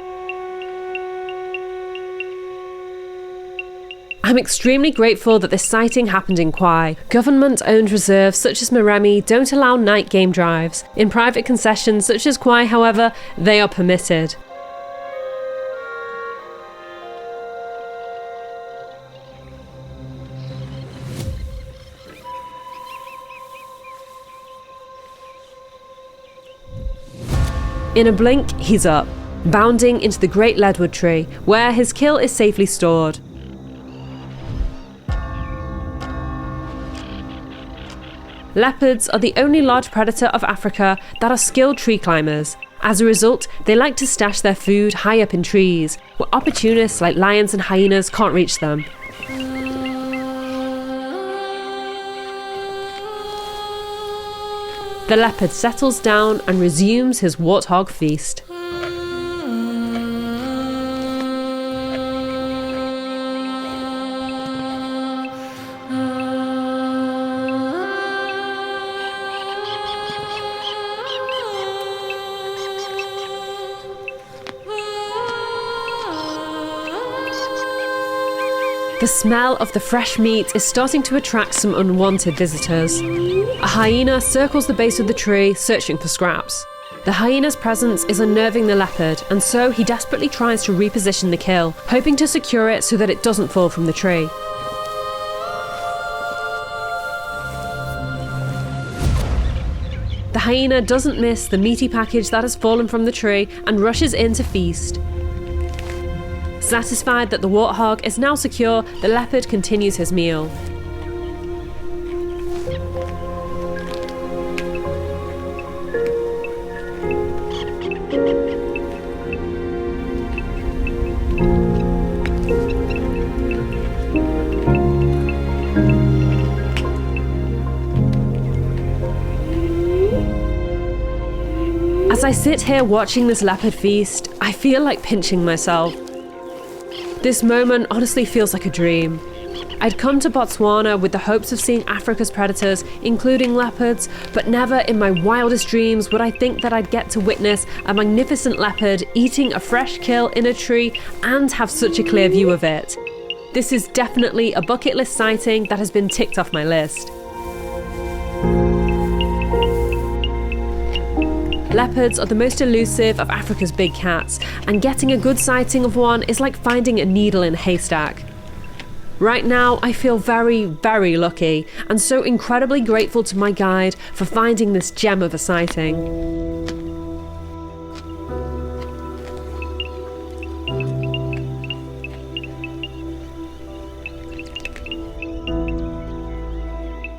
I'm extremely grateful that this sighting happened in Khwai. Government-owned reserves such as Moremi don't allow night game drives. In private concessions such as Khwai, however, they are permitted. In a blink, he's up, bounding into the great leadwood tree, where his kill is safely stored. Leopards are the only large predator of Africa that are skilled tree climbers. As a result, they like to stash their food high up in trees, where opportunists like lions and hyenas can't reach them. The leopard settles down and resumes his warthog feast. The smell of the fresh meat is starting to attract some unwanted visitors. A hyena circles the base of the tree, searching for scraps. The hyena's presence is unnerving the leopard, and so he desperately tries to reposition the kill, hoping to secure it so that it doesn't fall from the tree. The hyena doesn't miss the meaty package that has fallen from the tree and rushes in to feast. Satisfied that the warthog is now secure, the leopard continues his meal. As I sit here watching this leopard feast, I feel like pinching myself. This moment honestly feels like a dream. I'd come to Botswana with the hopes of seeing Africa's predators, including leopards, but never in my wildest dreams would I think that I'd get to witness a magnificent leopard eating a fresh kill in a tree and have such a clear view of it. This is definitely a bucket list sighting that has been ticked off my list. Leopards are the most elusive of Africa's big cats, and getting a good sighting of one is like finding a needle in a haystack. Right now, I feel very, very lucky, and so incredibly grateful to my guide for finding this gem of a sighting.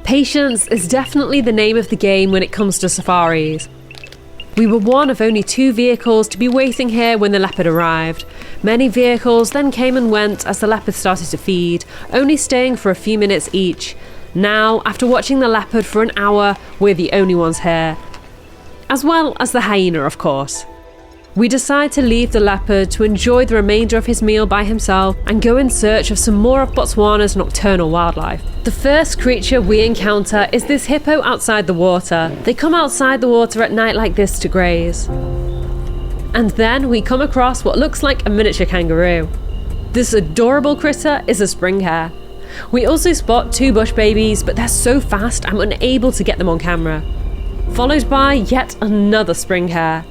Patience is definitely the name of the game when it comes to safaris. We were one of only 2 vehicles to be waiting here when the leopard arrived. Many vehicles then came and went as the leopard started to feed, only staying for a few minutes each. Now, after watching the leopard for an hour, we're the only ones here. As well as the hyena, of course. We decide to leave the leopard to enjoy the remainder of his meal by himself and go in search of some more of Botswana's nocturnal wildlife. The first creature we encounter is this hippo outside the water. They come outside the water at night like this to graze. And then we come across what looks like a miniature kangaroo. This adorable critter is a spring hare. We also spot 2 bush babies, but they're so fast I'm unable to get them on camera. Followed by yet another spring hare.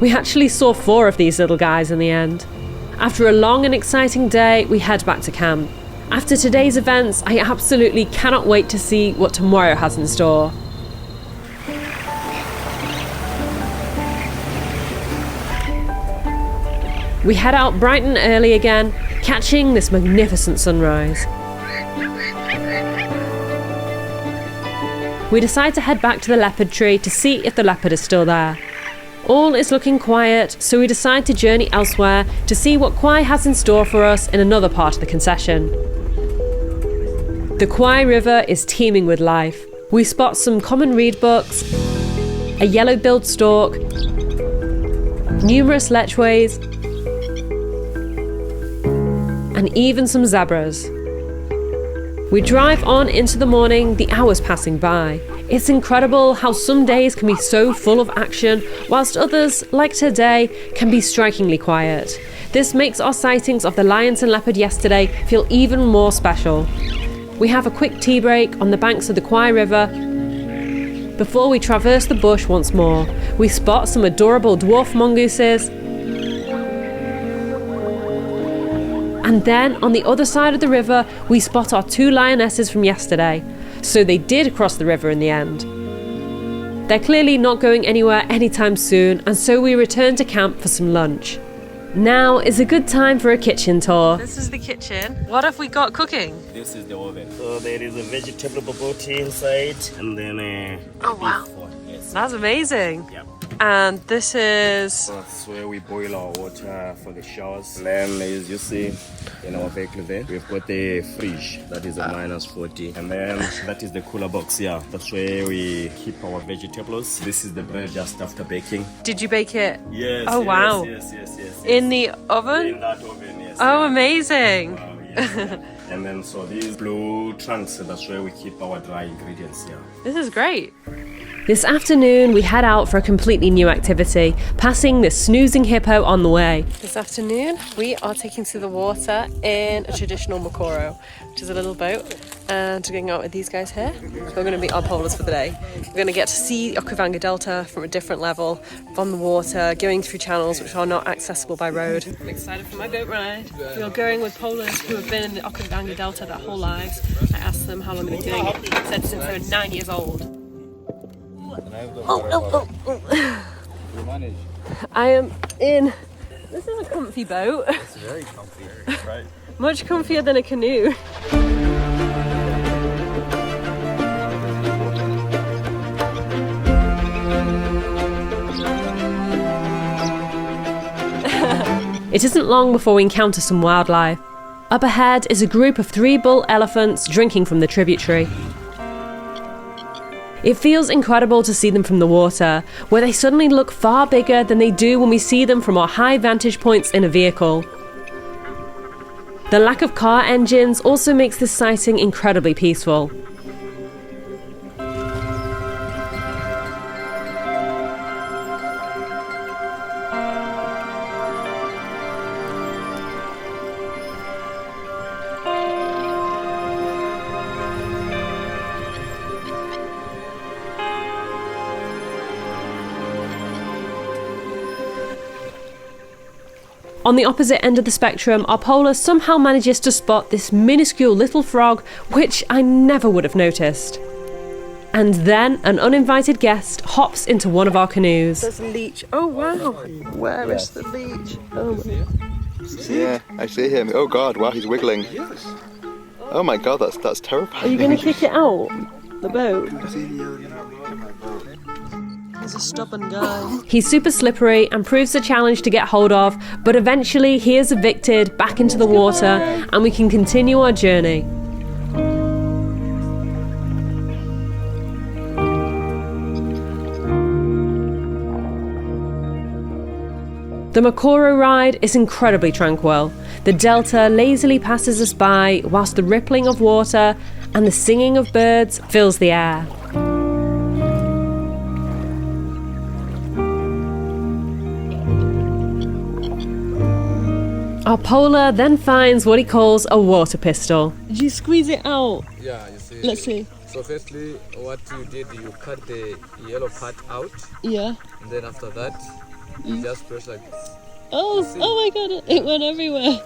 We actually saw 4 of these little guys in the end. After a long and exciting day, we head back to camp. After today's events, I absolutely cannot wait to see what tomorrow has in store. We head out bright and early again, catching this magnificent sunrise. We decide to head back to the leopard tree to see if the leopard is still there. All is looking quiet, so we decide to journey elsewhere to see what Khwai has in store for us in another part of the concession. The Khwai River is teeming with life. We spot some common reedbucks, a yellow-billed stork, numerous lechways, and even some zebras. We drive on into the morning, the hours passing by. It's incredible how some days can be so full of action, whilst others, like today, can be strikingly quiet. This makes our sightings of the lions and leopard yesterday feel even more special. We have a quick tea break on the banks of the Khwai River before we traverse the bush once more. We spot some adorable dwarf mongooses, and then on the other side of the river we spot our 2 lionesses from yesterday. So they did cross the river in the end. They're clearly not going anywhere anytime soon, and so we return to camp for some lunch. Now is a good time for a kitchen tour. This is the kitchen. What have we got cooking? This is the oven. So there is a vegetable boboti inside, and then Oh wow, yes. that's amazing. Yeah. And this is... So that's where we boil our water for the showers. And then as you see in our bakery there, we've got the fridge that is a -40. And then that is the cooler box, yeah. That's where we keep our vegetables. This is the bread just after baking. Did you bake it? Yes. Oh, yes, wow. Yes. In the oven? In that oven, yes. Oh, yeah. amazing. Wow, yes. And then so these blue trunks, that's where we keep our dry ingredients, yeah. This is great. This afternoon we head out for a completely new activity, passing the snoozing hippo on the way. This afternoon we are taking to the water in a traditional makoro, which is a little boat, and we're going out with these guys here. So we're going to meet our pollers for the day. We're going to get to see Okavango Delta from a different level, on the water, going through channels which are not accessible by road. I'm excited for my boat ride. We are going with pollers who have been in the Okavango Delta their whole lives. I asked them how long they've been doing it. They said since they were 9 years old. Oh. I am in. This is a comfy boat. It's very comfy, right? Much comfier than a canoe. It isn't long before we encounter some wildlife. Up ahead is a group of 3 bull elephants drinking from the tributary. It feels incredible to see them from the water, where they suddenly look far bigger than they do when we see them from our high vantage points in a vehicle. The lack of car engines also makes this sighting incredibly peaceful. On the opposite end of the spectrum, our polar somehow manages to spot this minuscule little frog, which I never would have noticed. And then an uninvited guest hops into one of our canoes. There's a leech. Oh wow! Where is the leech? Oh my. Yeah, I see him. Oh god, wow, he's wiggling. Oh my god, that's terrifying. Are you going to kick it out? The boat? He's a stubborn guy. He's super slippery and proves a challenge to get hold of, but eventually he is evicted back into the water and we can continue our journey. The Makoro ride is incredibly tranquil. The delta lazily passes us by whilst the rippling of water and the singing of birds fills the air. Our polar then finds what he calls a water pistol. Did you squeeze it out? Yeah, you see. Let's see. So firstly, what you did, you cut the yellow part out, Yeah. and then after that, you just press like this. Oh my god, it went everywhere.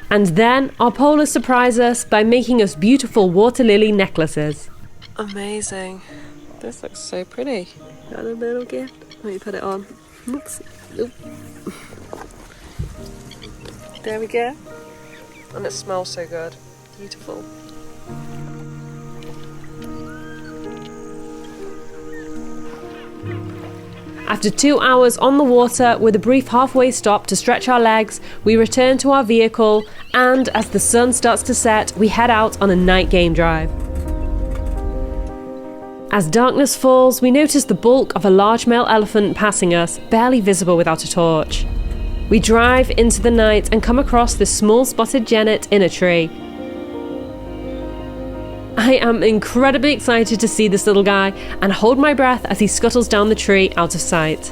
And then our polar surprise us by making us beautiful water lily necklaces. Amazing. This looks so pretty. Got a little gift. Let me put it on. Oops. Oop. There we go. And it smells so good. Beautiful. After 2 hours on the water with a brief halfway stop to stretch our legs, we return to our vehicle and, as the sun starts to set, we head out on a night game drive. As darkness falls, we notice the bulk of a large male elephant passing us, barely visible without a torch. We drive into the night and come across this small spotted genet in a tree. I am incredibly excited to see this little guy and hold my breath as he scuttles down the tree out of sight.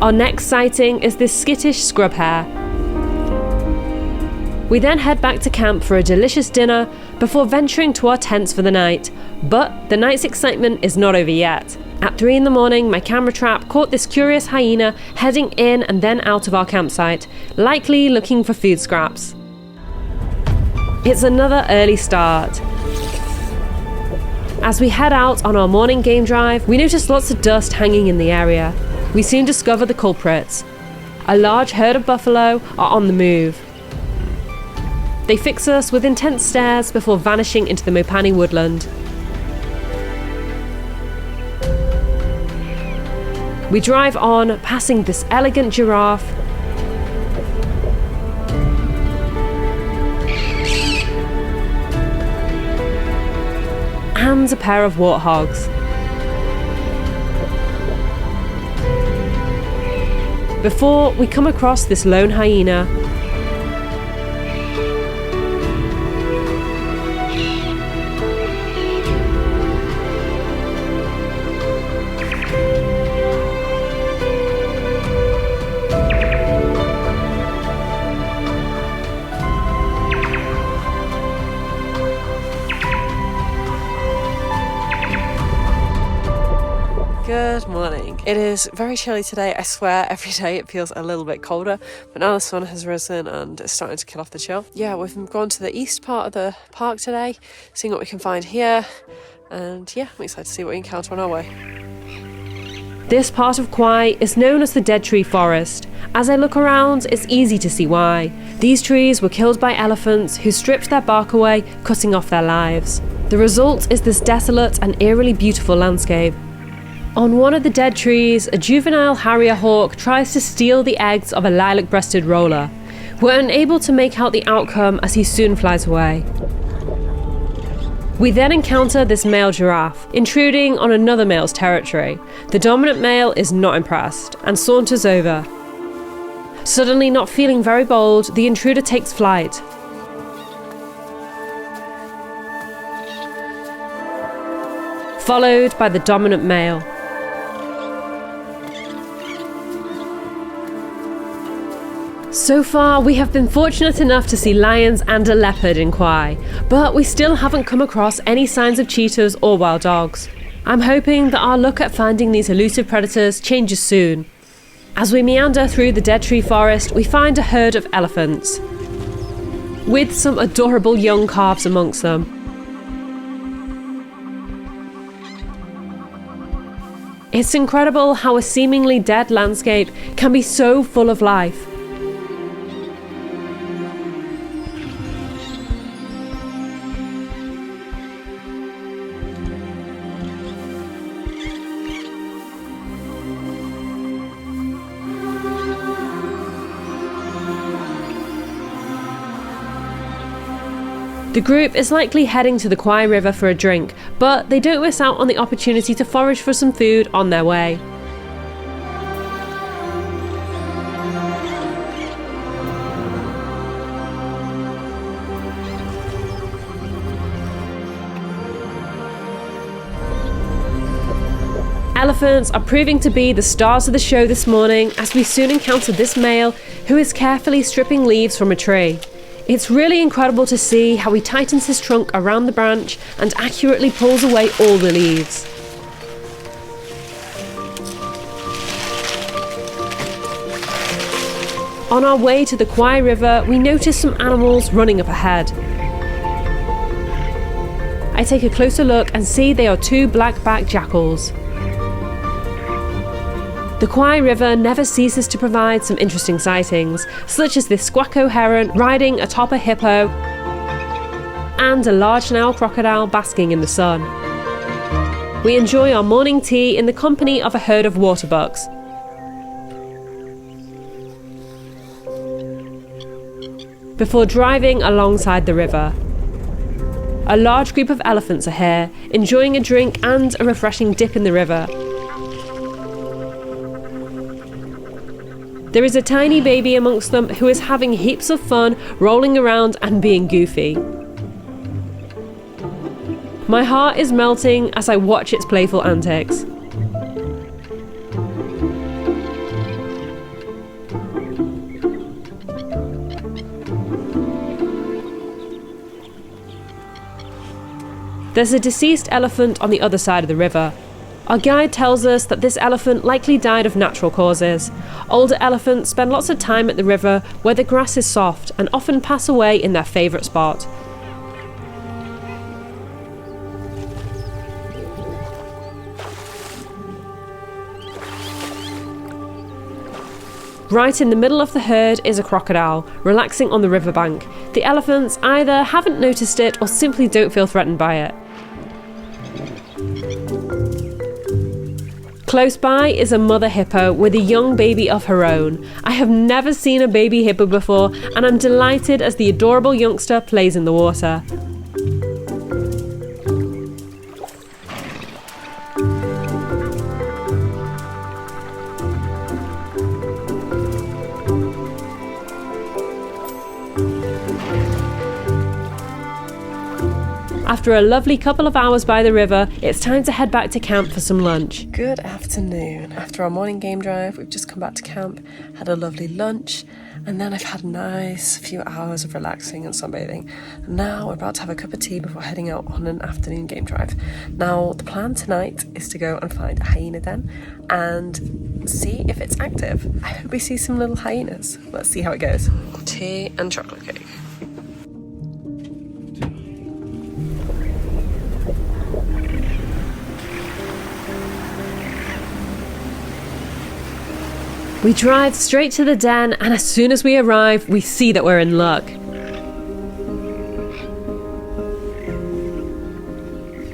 Our next sighting is this skittish scrub hare. We then head back to camp for a delicious dinner before venturing to our tents for the night. But the night's excitement is not over yet. At 3 in the morning, my camera trap caught this curious hyena heading in and then out of our campsite, likely looking for food scraps. It's another early start. As we head out on our morning game drive, we notice lots of dust hanging in the area. We soon discover the culprits. A large herd of buffalo are on the move. They fix us with intense stares before vanishing into the Mopani woodland. We drive on, passing this elegant giraffe, and a pair of warthogs. Before we come across this lone hyena. Good morning. It is very chilly today. I swear every day it feels a little bit colder, but now the sun has risen and it's starting to kill off the chill. Yeah, we've gone to the east part of the park today, seeing what we can find here, and yeah, I'm excited to see what we encounter on our way. This part of Khwai is known as the Dead Tree Forest. As I look around, it's easy to see why. These trees were killed by elephants who stripped their bark away, cutting off their lives. The result is this desolate and eerily beautiful landscape. On one of the dead trees, a juvenile harrier hawk tries to steal the eggs of a lilac-breasted roller. We're unable to make out the outcome as he soon flies away. We then encounter this male giraffe, intruding on another male's territory. The dominant male is not impressed and saunters over. Suddenly not feeling very bold, the intruder takes flight. Followed by the dominant male. So far, we have been fortunate enough to see lions and a leopard in Khwai, but we still haven't come across any signs of cheetahs or wild dogs. I'm hoping that our luck at finding these elusive predators changes soon. As we meander through the Dead Tree Forest, we find a herd of elephants, with some adorable young calves amongst them. It's incredible how a seemingly dead landscape can be so full of life. The group is likely heading to the Khwai River for a drink, but they don't miss out on the opportunity to forage for some food on their way. Elephants are proving to be the stars of the show this morning as we soon encounter this male who is carefully stripping leaves from a tree. It's really incredible to see how he tightens his trunk around the branch and accurately pulls away all the leaves. On our way to the Khwai River, we notice some animals running up ahead. I take a closer look and see they are 2 black-backed jackals. The Khwai River never ceases to provide some interesting sightings, such as this squacco heron riding atop a hippo, and a large Nile crocodile basking in the sun. We enjoy our morning tea in the company of a herd of waterbucks. Before driving alongside the river. A large group of elephants are here, enjoying a drink and a refreshing dip in the river. There is a tiny baby amongst them who is having heaps of fun, rolling around and being goofy. My heart is melting as I watch its playful antics. There's a deceased elephant on the other side of the river. Our guide tells us that this elephant likely died of natural causes. Older elephants spend lots of time at the river where the grass is soft and often pass away in their favourite spot. Right in the middle of the herd is a crocodile, relaxing on the riverbank. The elephants either haven't noticed it or simply don't feel threatened by it. Close by is a mother hippo with a young baby of her own. I have never seen a baby hippo before, and I'm delighted as the adorable youngster plays in the water. After a lovely couple of hours by the river, it's time to head back to camp for some lunch. Good afternoon. After our morning game drive, we've just come back to camp, had a lovely lunch, and then I've had a nice few hours of relaxing and sunbathing. And now we're about to have a cup of tea before heading out on an afternoon game drive. Now, the plan tonight is to go and find a hyena den and see if it's active. I hope we see some little hyenas. Let's see how it goes. Tea and chocolate cake. We drive straight to the den, and as soon as we arrive, we see that we're in luck.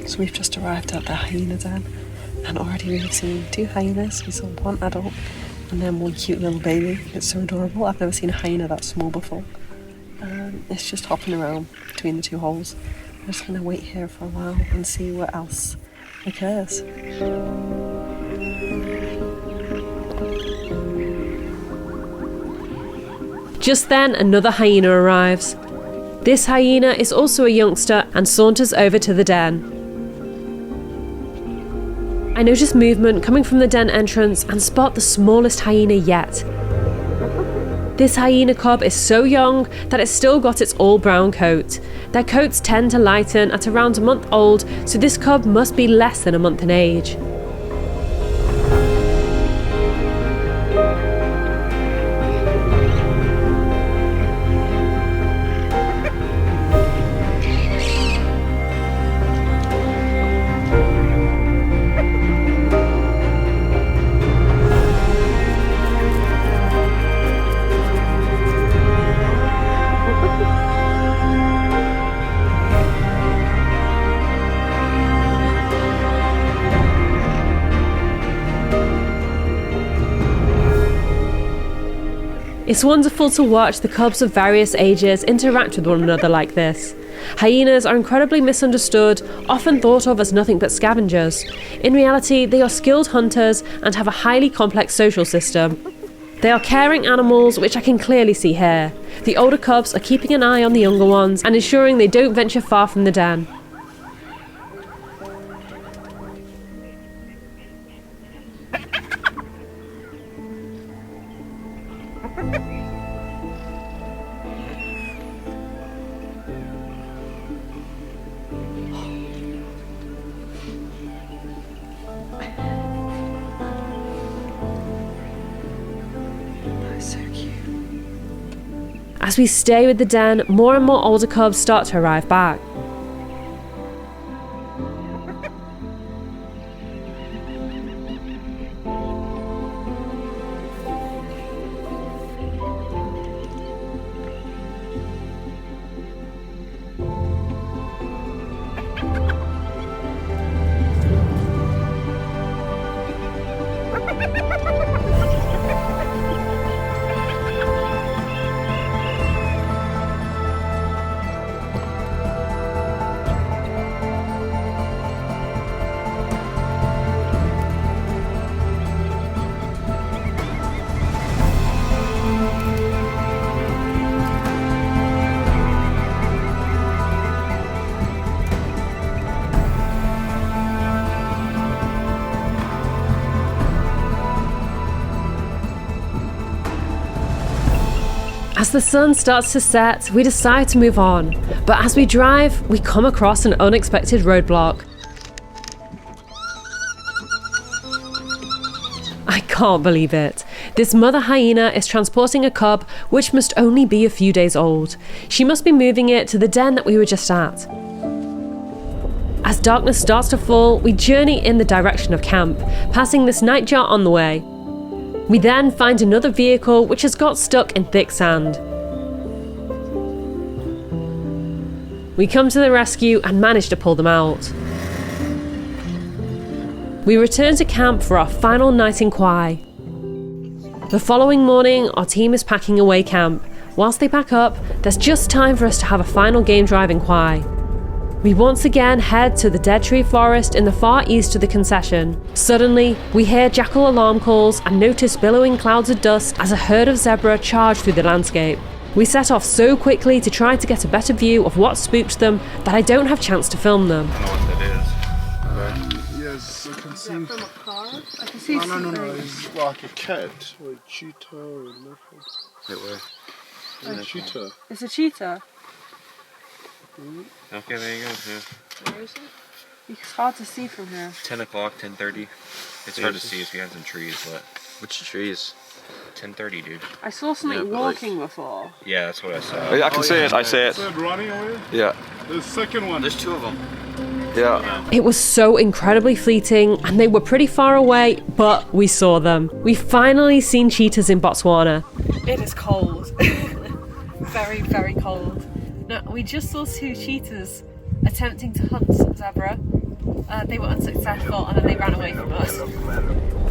So we've just arrived at the hyena den, and already we've seen 2 hyenas. We saw 1 adult and then 1 cute little baby. It's so adorable. I've never seen a hyena that small before. It's just hopping around between the 2 holes. I'm just going to wait here for a while and see what else occurs. Just then, another hyena arrives. This hyena is also a youngster and saunters over to the den. I notice movement coming from the den entrance and spot the smallest hyena yet. This hyena cub is so young that it's still got its all-brown coat. Their coats tend to lighten at around a month old, so this cub must be less than a month in age. It's wonderful to watch the cubs of various ages interact with one another like this. Hyenas are incredibly misunderstood, often thought of as nothing but scavengers. In reality, they are skilled hunters and have a highly complex social system. They are caring animals, which I can clearly see here. The older cubs are keeping an eye on the younger ones and ensuring they don't venture far from the den. As we stay with the den, more and more older cubs start to arrive back. As the sun starts to set, we decide to move on, but as we drive, we come across an unexpected roadblock. I can't believe it. This mother hyena is transporting a cub which must only be a few days old. She must be moving it to the den that we were just at. As darkness starts to fall, we journey in the direction of camp, passing this nightjar on the way. We then find another vehicle which has got stuck in thick sand. We come to the rescue and manage to pull them out. We return to camp for our final night in Khwai. The following morning, our team is packing away camp. Whilst they pack up, there's just time for us to have a final game drive in Khwai. We once again head to the dead tree forest in the far east of the concession. Suddenly, we hear jackal alarm calls and notice billowing clouds of dust as a herd of zebra charge through the landscape. We set off so quickly to try to get a better view of what spooked them that I don't have chance to film them. I know what that is. Yes, I can see. From a car? I can see No. It's like a cat or a cheetah or a leopard. Wait, where? A cheetah. It's a cheetah. Okay, there you go. Yeah. Where is it? It's hard to see from here. 10 o'clock, 10:30. It's hard to see if you have some trees, but... Which trees? 10:30, dude. I saw something but walking before. Yeah, that's what I saw. I can see it, I see it. Is that running away? Yeah. The second one. There's two of them. Yeah. It was so incredibly fleeting and they were pretty far away, but we saw them. We've finally seen cheetahs in Botswana. It is cold. Very, very cold. No, we just saw two cheetahs attempting to hunt some zebra. They were unsuccessful and then they ran away from us.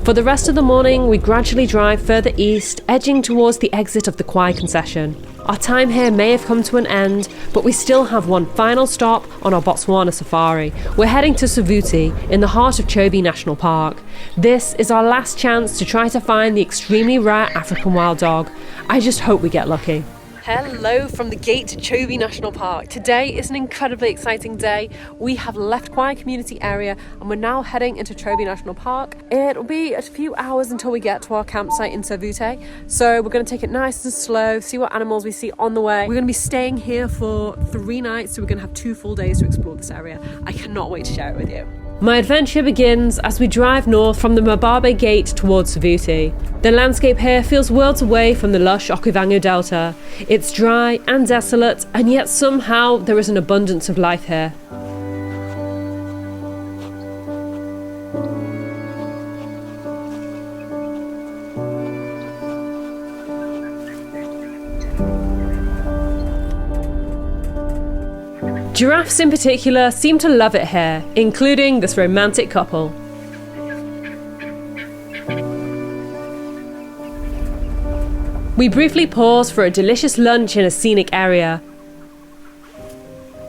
For the rest of the morning, we gradually drive further east, edging towards the exit of the Khwai concession. Our time here may have come to an end, but we still have one final stop on our Botswana safari. We're heading to Savuti, in the heart of Chobe National Park. This is our last chance to try to find the extremely rare African wild dog. I just hope we get lucky. Hello from the gate to Chobe National Park. Today is an incredibly exciting day. We have left Khwai Community Area and we're now heading into Chobe National Park. It'll be a few hours until we get to our campsite in Savuti. So we're going to take it nice and slow, see what animals we see on the way. We're going to be staying here for 3 nights, so we're going to have 2 full days to explore this area. I cannot wait to share it with you. My adventure begins as we drive north from the Moremi Gate towards Savuti. The landscape here feels worlds away from the lush Okavango Delta. It's dry and desolate, and yet somehow there is an abundance of life here. Giraffes in particular seem to love it here, including this romantic couple. We briefly pause for a delicious lunch in a scenic area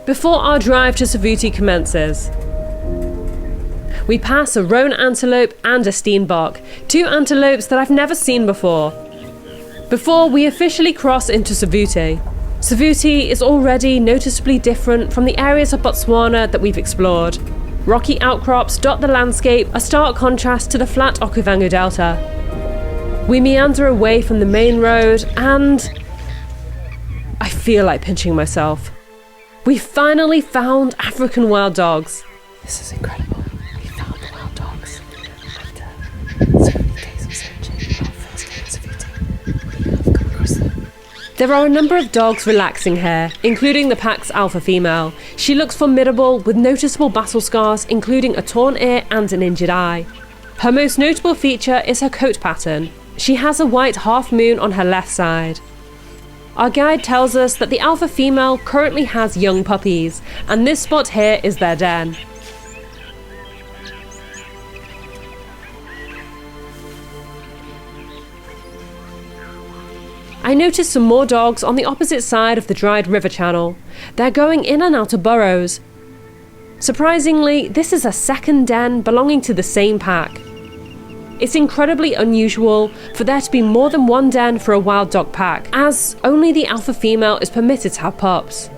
before our drive to Savuti commences. We pass a roan antelope and a steenbok, 2 antelopes that I've never seen before we officially cross into Savuti. Savuti is already noticeably different from the areas of Botswana that we've explored. Rocky outcrops dot the landscape, a stark contrast to the flat Okavango Delta. We meander away from the main road and... I feel like pinching myself. We finally found African wild dogs. This is incredible. We found the wild dogs. After so many days of searching, our first day in Savuti, we have come across them. There are a number of dogs relaxing here, including the pack's alpha female. She looks formidable with noticeable battle scars, including a torn ear and an injured eye. Her most notable feature is her coat pattern. She has a white half moon on her left side. Our guide tells us that the alpha female currently has young puppies, and this spot here is their den. I noticed some more dogs on the opposite side of the dried river channel. They're going in and out of burrows. Surprisingly, this is a second den belonging to the same pack. It's incredibly unusual for there to be more than one den for a wild dog pack, as only the alpha female is permitted to have pups.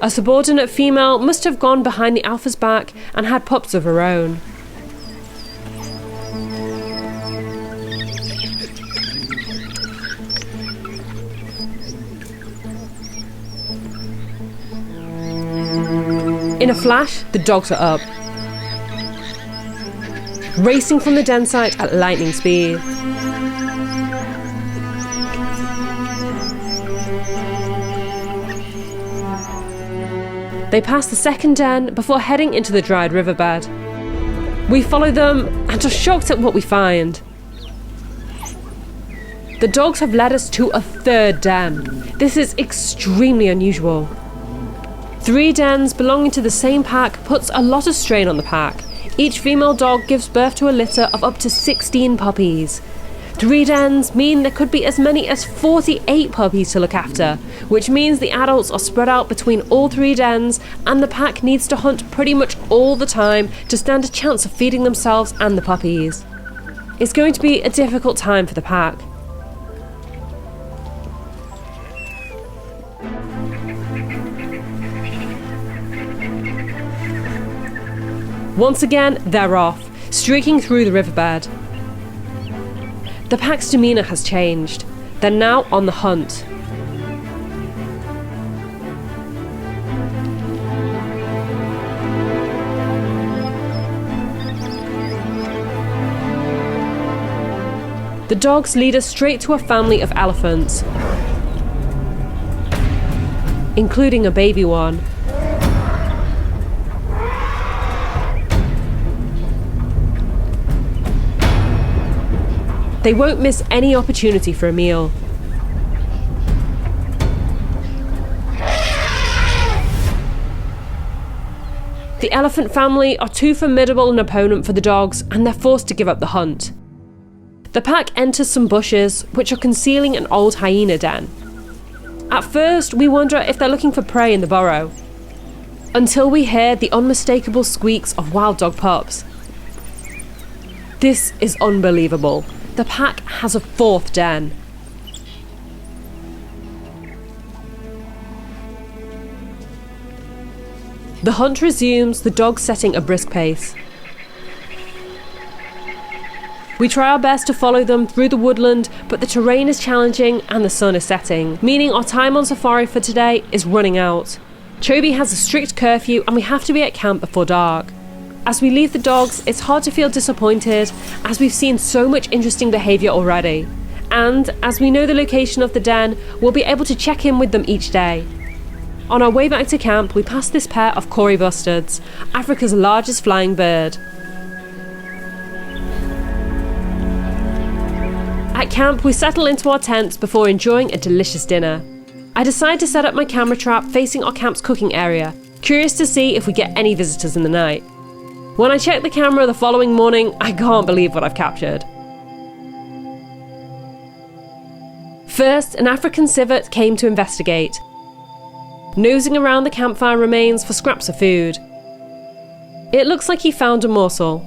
A subordinate female must have gone behind the alpha's back and had pups of her own. In a flash, the dogs are up, racing from the den site at lightning speed. They pass the second den before heading into the dried riverbed. We follow them and are shocked at what we find. The dogs have led us to a third den. This is extremely unusual. 3 dens belonging to the same pack puts a lot of strain on the pack. Each female dog gives birth to a litter of up to 16 puppies. 3 dens mean there could be as many as 48 puppies to look after, which means the adults are spread out between all 3 dens and the pack needs to hunt pretty much all the time to stand a chance of feeding themselves and the puppies. It's going to be a difficult time for the pack. Once again, they're off, streaking through the riverbed. The pack's demeanour has changed. They're now on the hunt. The dogs lead us straight to a family of elephants, including a baby one. They won't miss any opportunity for a meal. The elephant family are too formidable an opponent for the dogs and they're forced to give up the hunt. The pack enters some bushes which are concealing an old hyena den. At first, we wonder if they're looking for prey in the burrow, until we hear the unmistakable squeaks of wild dog pups. This is unbelievable. The pack has a 4th den. The hunt resumes, the dogs setting a brisk pace. We try our best to follow them through the woodland, but the terrain is challenging and the sun is setting, meaning our time on safari for today is running out. Chobe has a strict curfew and we have to be at camp before dark. As we leave the dogs, it's hard to feel disappointed as we've seen so much interesting behaviour already. And as we know the location of the den, we'll be able to check in with them each day. On our way back to camp, we pass this pair of Khwai bustards, Africa's largest flying bird. At camp, we settle into our tents before enjoying a delicious dinner. I decide to set up my camera trap facing our camp's cooking area, curious to see if we get any visitors in the night. When I check the camera the following morning, I can't believe what I've captured. First, an African civet came to investigate, nosing around the campfire remains for scraps of food. It looks like he found a morsel.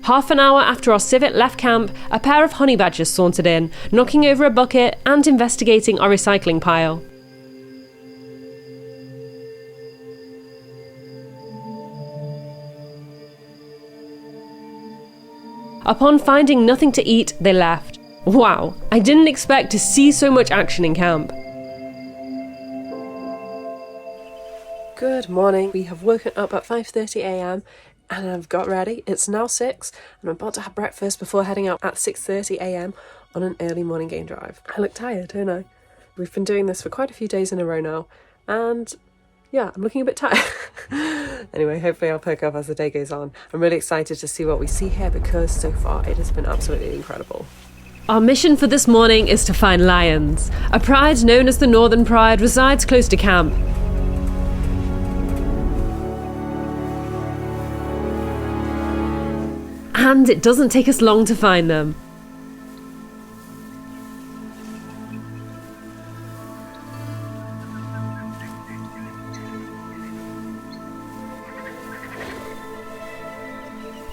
Half an hour after our civet left camp, a pair of honey badgers sauntered in, knocking over a bucket and investigating our recycling pile. Upon finding nothing to eat, they left. Wow, I didn't expect to see so much action in camp. Good morning. We have woken up at 5:30 a.m. and I've got ready. It's now 6 and I'm about to have breakfast before heading out at 6:30 a.m. on an early morning game drive. I look tired, don't I? We've been doing this for quite a few days in a row now and yeah, I'm looking a bit tired. Anyway, hopefully I'll perk up as the day goes on. I'm really excited to see what we see here because so far it has been absolutely incredible. Our mission for this morning is to find lions. A pride known as the Northern Pride resides close to camp. And it doesn't take us long to find them.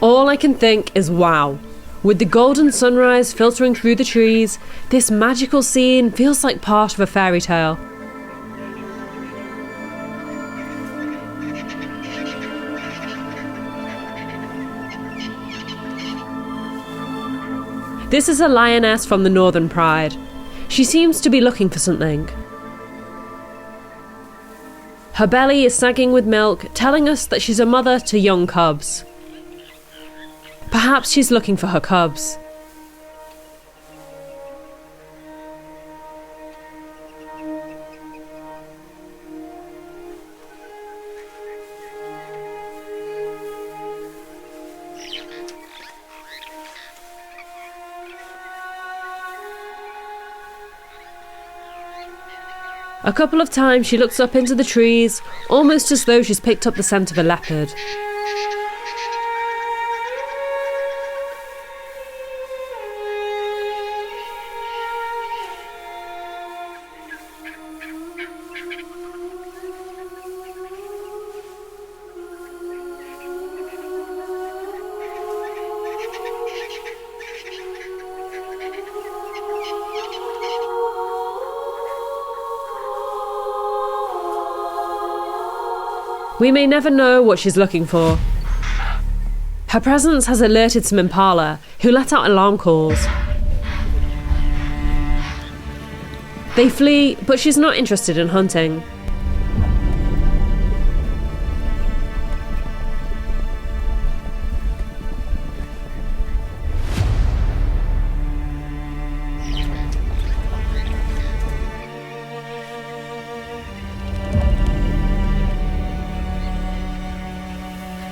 All I can think is wow. With the golden sunrise filtering through the trees, this magical scene feels like part of a fairy tale. This is a lioness from the Northern Pride. She seems to be looking for something. Her belly is sagging with milk, telling us that she's a mother to young cubs. Perhaps she's looking for her cubs. A couple of times she looks up into the trees, almost as though she's picked up the scent of a leopard. We may never know what she's looking for. Her presence has alerted some impala, who let out alarm calls. They flee, but she's not interested in hunting.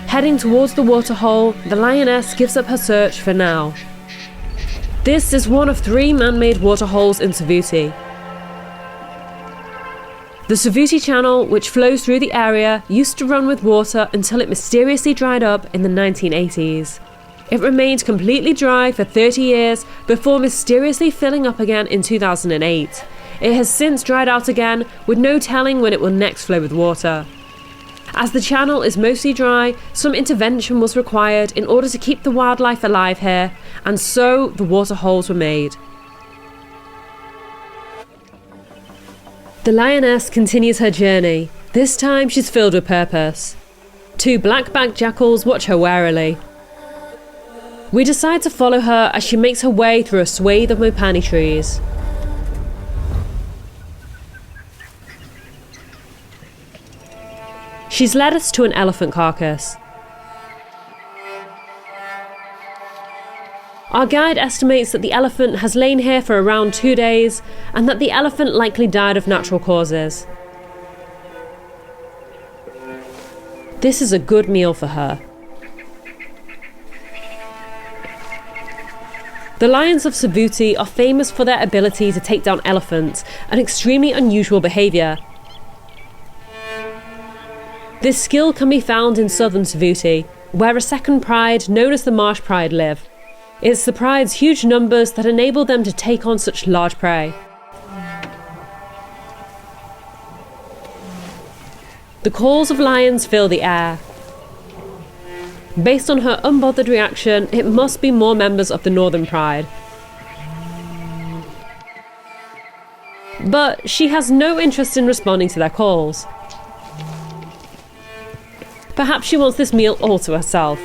Heading towards the waterhole, the lioness gives up her search for now. This is one of 3 man-made waterholes in Savuti. The Savuti Channel, which flows through the area, used to run with water until it mysteriously dried up in the 1980s. It remained completely dry for 30 years before mysteriously filling up again in 2008. It has since dried out again, with no telling when it will next flow with water. As the channel is mostly dry, some intervention was required in order to keep the wildlife alive here, and so the waterholes were made. The lioness continues her journey. This time she's filled with purpose. 2 black-backed jackals watch her warily. We decide to follow her as she makes her way through a swathe of mopani trees. She's led us to an elephant carcass. Our guide estimates that the elephant has lain here for around 2 days, and that the elephant likely died of natural causes. This is a good meal for her. The lions of Savuti are famous for their ability to take down elephants, an extremely unusual behaviour. This skill can be found in southern Savuti, where a second pride known as the Marsh Pride live. It's the pride's huge numbers that enable them to take on such large prey. The calls of lions fill the air. Based on her unbothered reaction, it must be more members of the Northern Pride. But she has no interest in responding to their calls. Perhaps she wants this meal all to herself.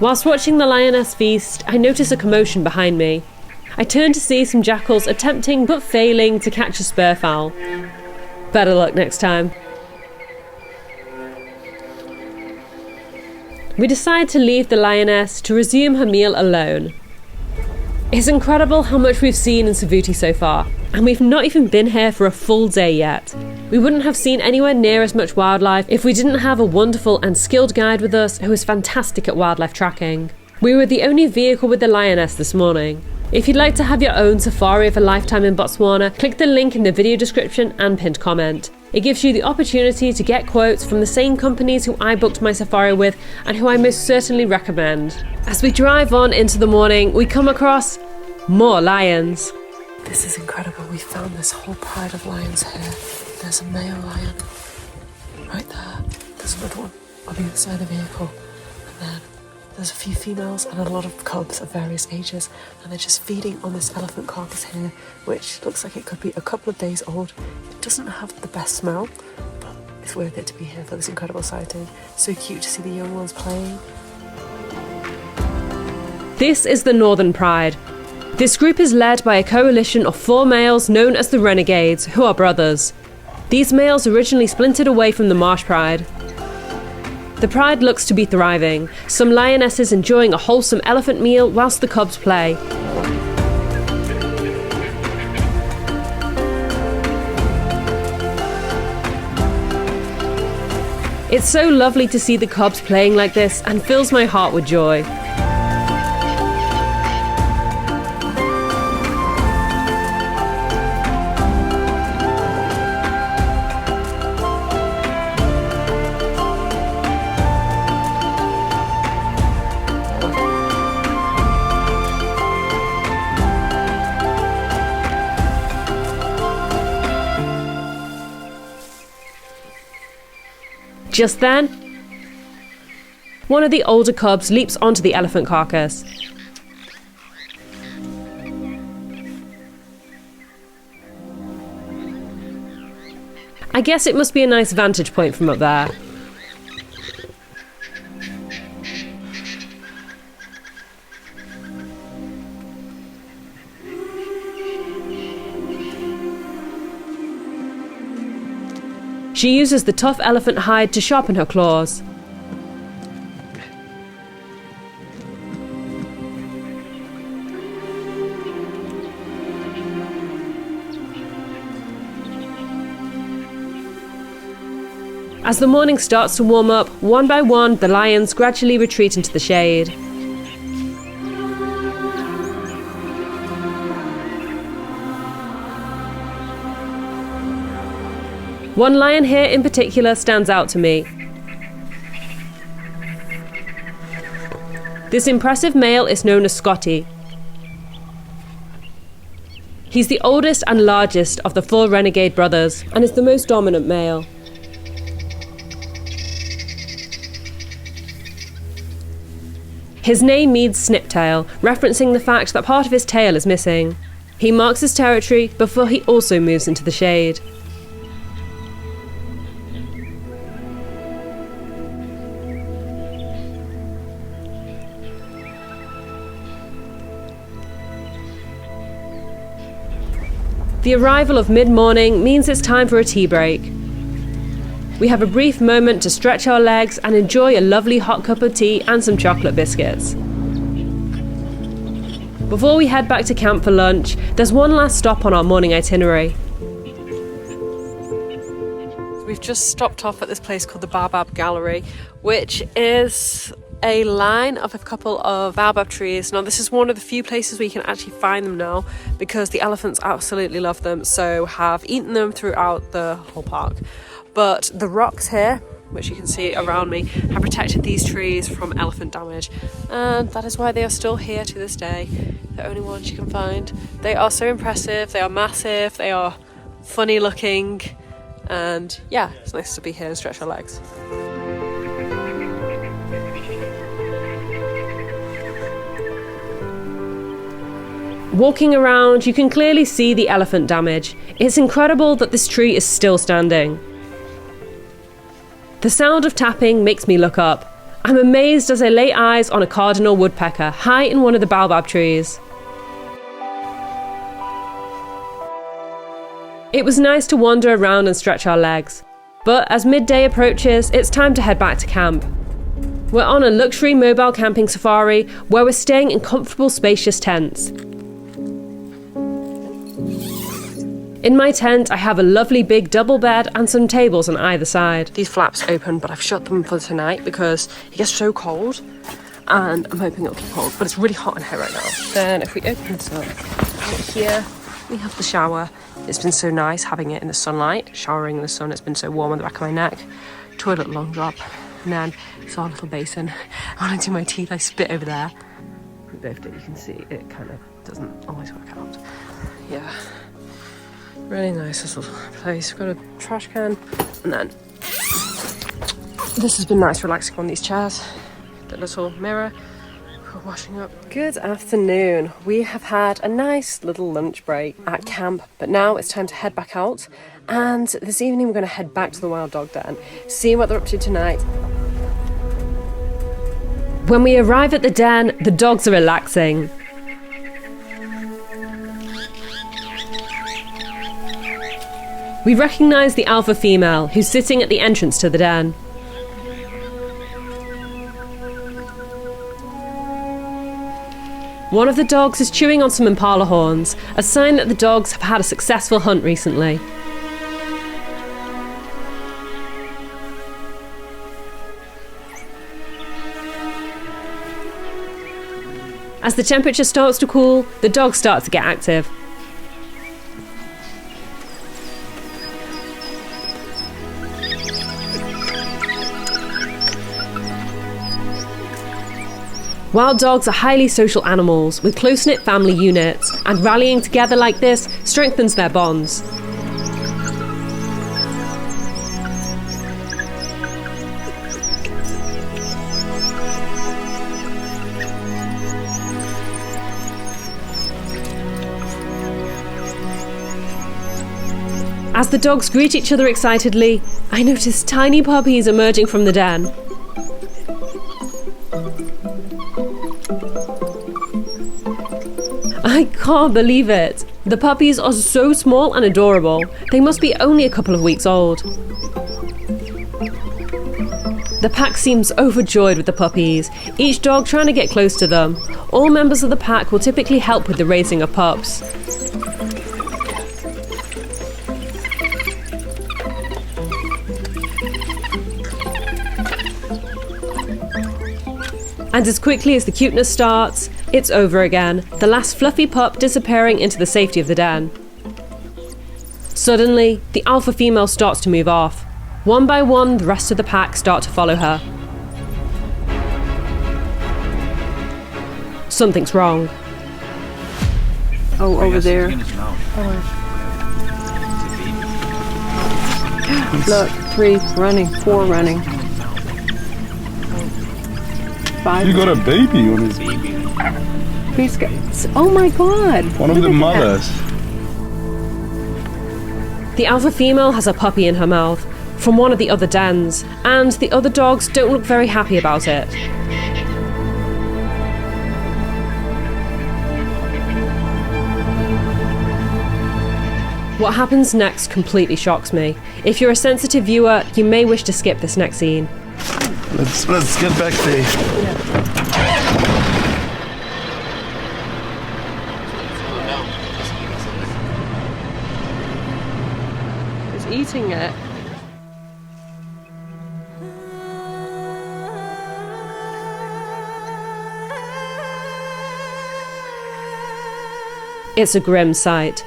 Whilst watching the lioness feast, I notice a commotion behind me. I turn to see some jackals attempting but failing to catch a spurfowl. Better luck next time. We decide to leave the lioness to resume her meal alone. It's incredible how much we've seen in Savuti so far, and we've not even been here for a full day yet. We wouldn't have seen anywhere near as much wildlife if we didn't have a wonderful and skilled guide with us who is fantastic at wildlife tracking. We were the only vehicle with the lioness this morning. If you'd like to have your own safari of a lifetime in Botswana, click the link in the video description and pinned comment. It gives you the opportunity to get quotes from the same companies who I booked my safari with and who I most certainly recommend. As we drive on into the morning, we come across more lions. This is incredible. We found this whole pride of lions here. There's a male lion right there. There's another one on the other side of the vehicle. And then there's a few females and a lot of cubs of various ages. And they're just feeding on this elephant carcass here, which looks like it could be a couple of days old. It doesn't have the best smell, but it's worth it to be here for this incredible sighting. So cute to see the young ones playing. This is the Northern Pride. This group is led by a coalition of 4 males known as the Renegades, who are brothers. These males originally splintered away from the Marsh Pride. The pride looks to be thriving, some lionesses enjoying a wholesome elephant meal whilst the cubs play. It's so lovely to see the cubs playing like this and fills my heart with joy. Just then, one of the older cubs leaps onto the elephant carcass. I guess it must be a nice vantage point from up there. She uses the tough elephant hide to sharpen her claws. As the morning starts to warm up, one by one, the lions gradually retreat into the shade. One lion here in particular stands out to me. This impressive male is known as Scotty. He's the oldest and largest of the 4 renegade brothers and is the most dominant male. His name means sniptail, referencing the fact that part of his tail is missing. He marks his territory before he also moves into the shade. The arrival of mid-morning means it's time for a tea break. We have a brief moment to stretch our legs and enjoy a lovely hot cup of tea and some chocolate biscuits. Before we head back to camp for lunch, there's one last stop on our morning itinerary. We've just stopped off at this place called the Baobab Gallery, which is a line of a couple of baobab trees. Now this is one of the few places where you can actually find them now because the elephants absolutely love them, so have eaten them throughout the whole park. But the rocks here, which you can see around me, have protected these trees from elephant damage, and that is why they are still here to this day. The only ones you can find. They are so impressive, they are massive, they are funny looking, and yeah, it's nice to be here and stretch our legs. Walking around, you can clearly see the elephant damage. It's incredible that this tree is still standing. The sound of tapping makes me look up. I'm amazed as I lay eyes on a cardinal woodpecker high in one of the baobab trees. It was nice to wander around and stretch our legs, but as midday approaches, it's time to head back to camp. We're on a luxury mobile camping safari where we're staying in comfortable, spacious tents. In my tent, I have a lovely big double bed and some tables on either side. These flaps open, but I've shut them for tonight because it gets so cold. and I'm hoping it'll keep cold, but it's really hot in here right now. Then if we open this up, here we have the shower. It's been so nice having it in the sunlight, showering in the sun. It's been so warm on the back of my neck. Toilet long drop, and then it's our little basin. When I do my teeth, I spit over there. We both do, you can see it kind of doesn't always work out. Yeah, really nice this little place. We've got a trash can, and then this has been nice relaxing on these chairs. The little mirror for washing up. Good afternoon. We have had a nice little lunch break at camp, but now it's time to head back out. And this evening we're going to head back to the wild dog den, see what they're up to tonight. When we arrive at the den, the dogs are relaxing. We recognise the alpha female who's sitting at the entrance to the den. One of the dogs is chewing on some impala horns, a sign that the dogs have had a successful hunt recently. As the temperature starts to cool, the dogs start to get active. Wild dogs are highly social animals with close-knit family units, and rallying together like this strengthens their bonds. As the dogs greet each other excitedly, I notice tiny puppies emerging from the den. I can't believe it! The puppies are so small and adorable. They must be only a couple of weeks old. The pack seems overjoyed with the puppies, each dog trying to get close to them. All members of the pack will typically help with the raising of pups. And as quickly as the cuteness starts, it's over again, the last fluffy pup disappearing into the safety of the den. Suddenly, the alpha female starts to move off. One by one, the rest of the pack start to follow her. Something's wrong. Oh, over there. Look, 3 running, 4 running. 5. You got a baby on his He's got, oh my god! one of the mothers. The alpha female has a puppy in her mouth from one of the other dens, and the other dogs don't look very happy about it. What happens next completely shocks me. If you're a sensitive viewer, you may wish to skip this next scene. Let's get back there. It's eating it. It's a grim sight.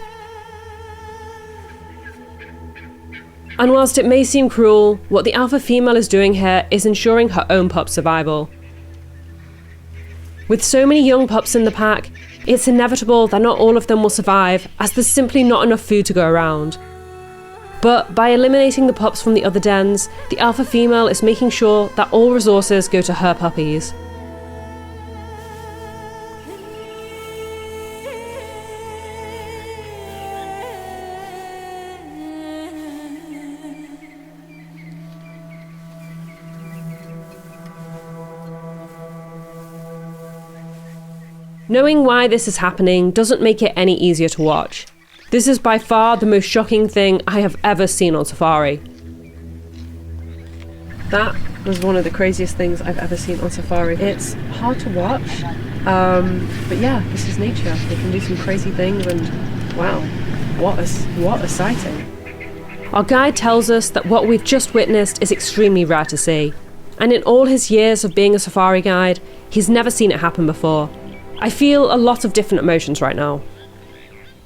And whilst it may seem cruel, what the alpha female is doing here is ensuring her own pup's survival. With so many young pups in the pack, it's inevitable that not all of them will survive, as there's simply not enough food to go around. But by eliminating the pups from the other dens, the alpha female is making sure that all resources go to her puppies. Knowing why this is happening doesn't make it any easier to watch. This is by far the most shocking thing I have ever seen on safari. That was one of the craziest things I've ever seen on safari. It's hard to watch, but yeah, this is nature. They can do some crazy things, and wow, what a sighting. Our guide tells us that what we've just witnessed is extremely rare to see. And in all his years of being a safari guide, he's never seen it happen before. I feel a lot of different emotions right now.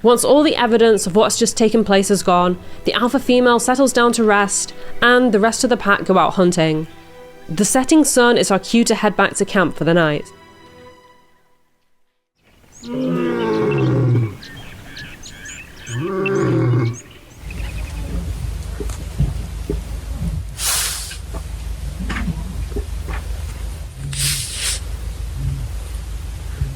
Once all the evidence of what's just taken place is gone, the alpha female settles down to rest, and the rest of the pack go out hunting. The setting sun is our cue to head back to camp for the night.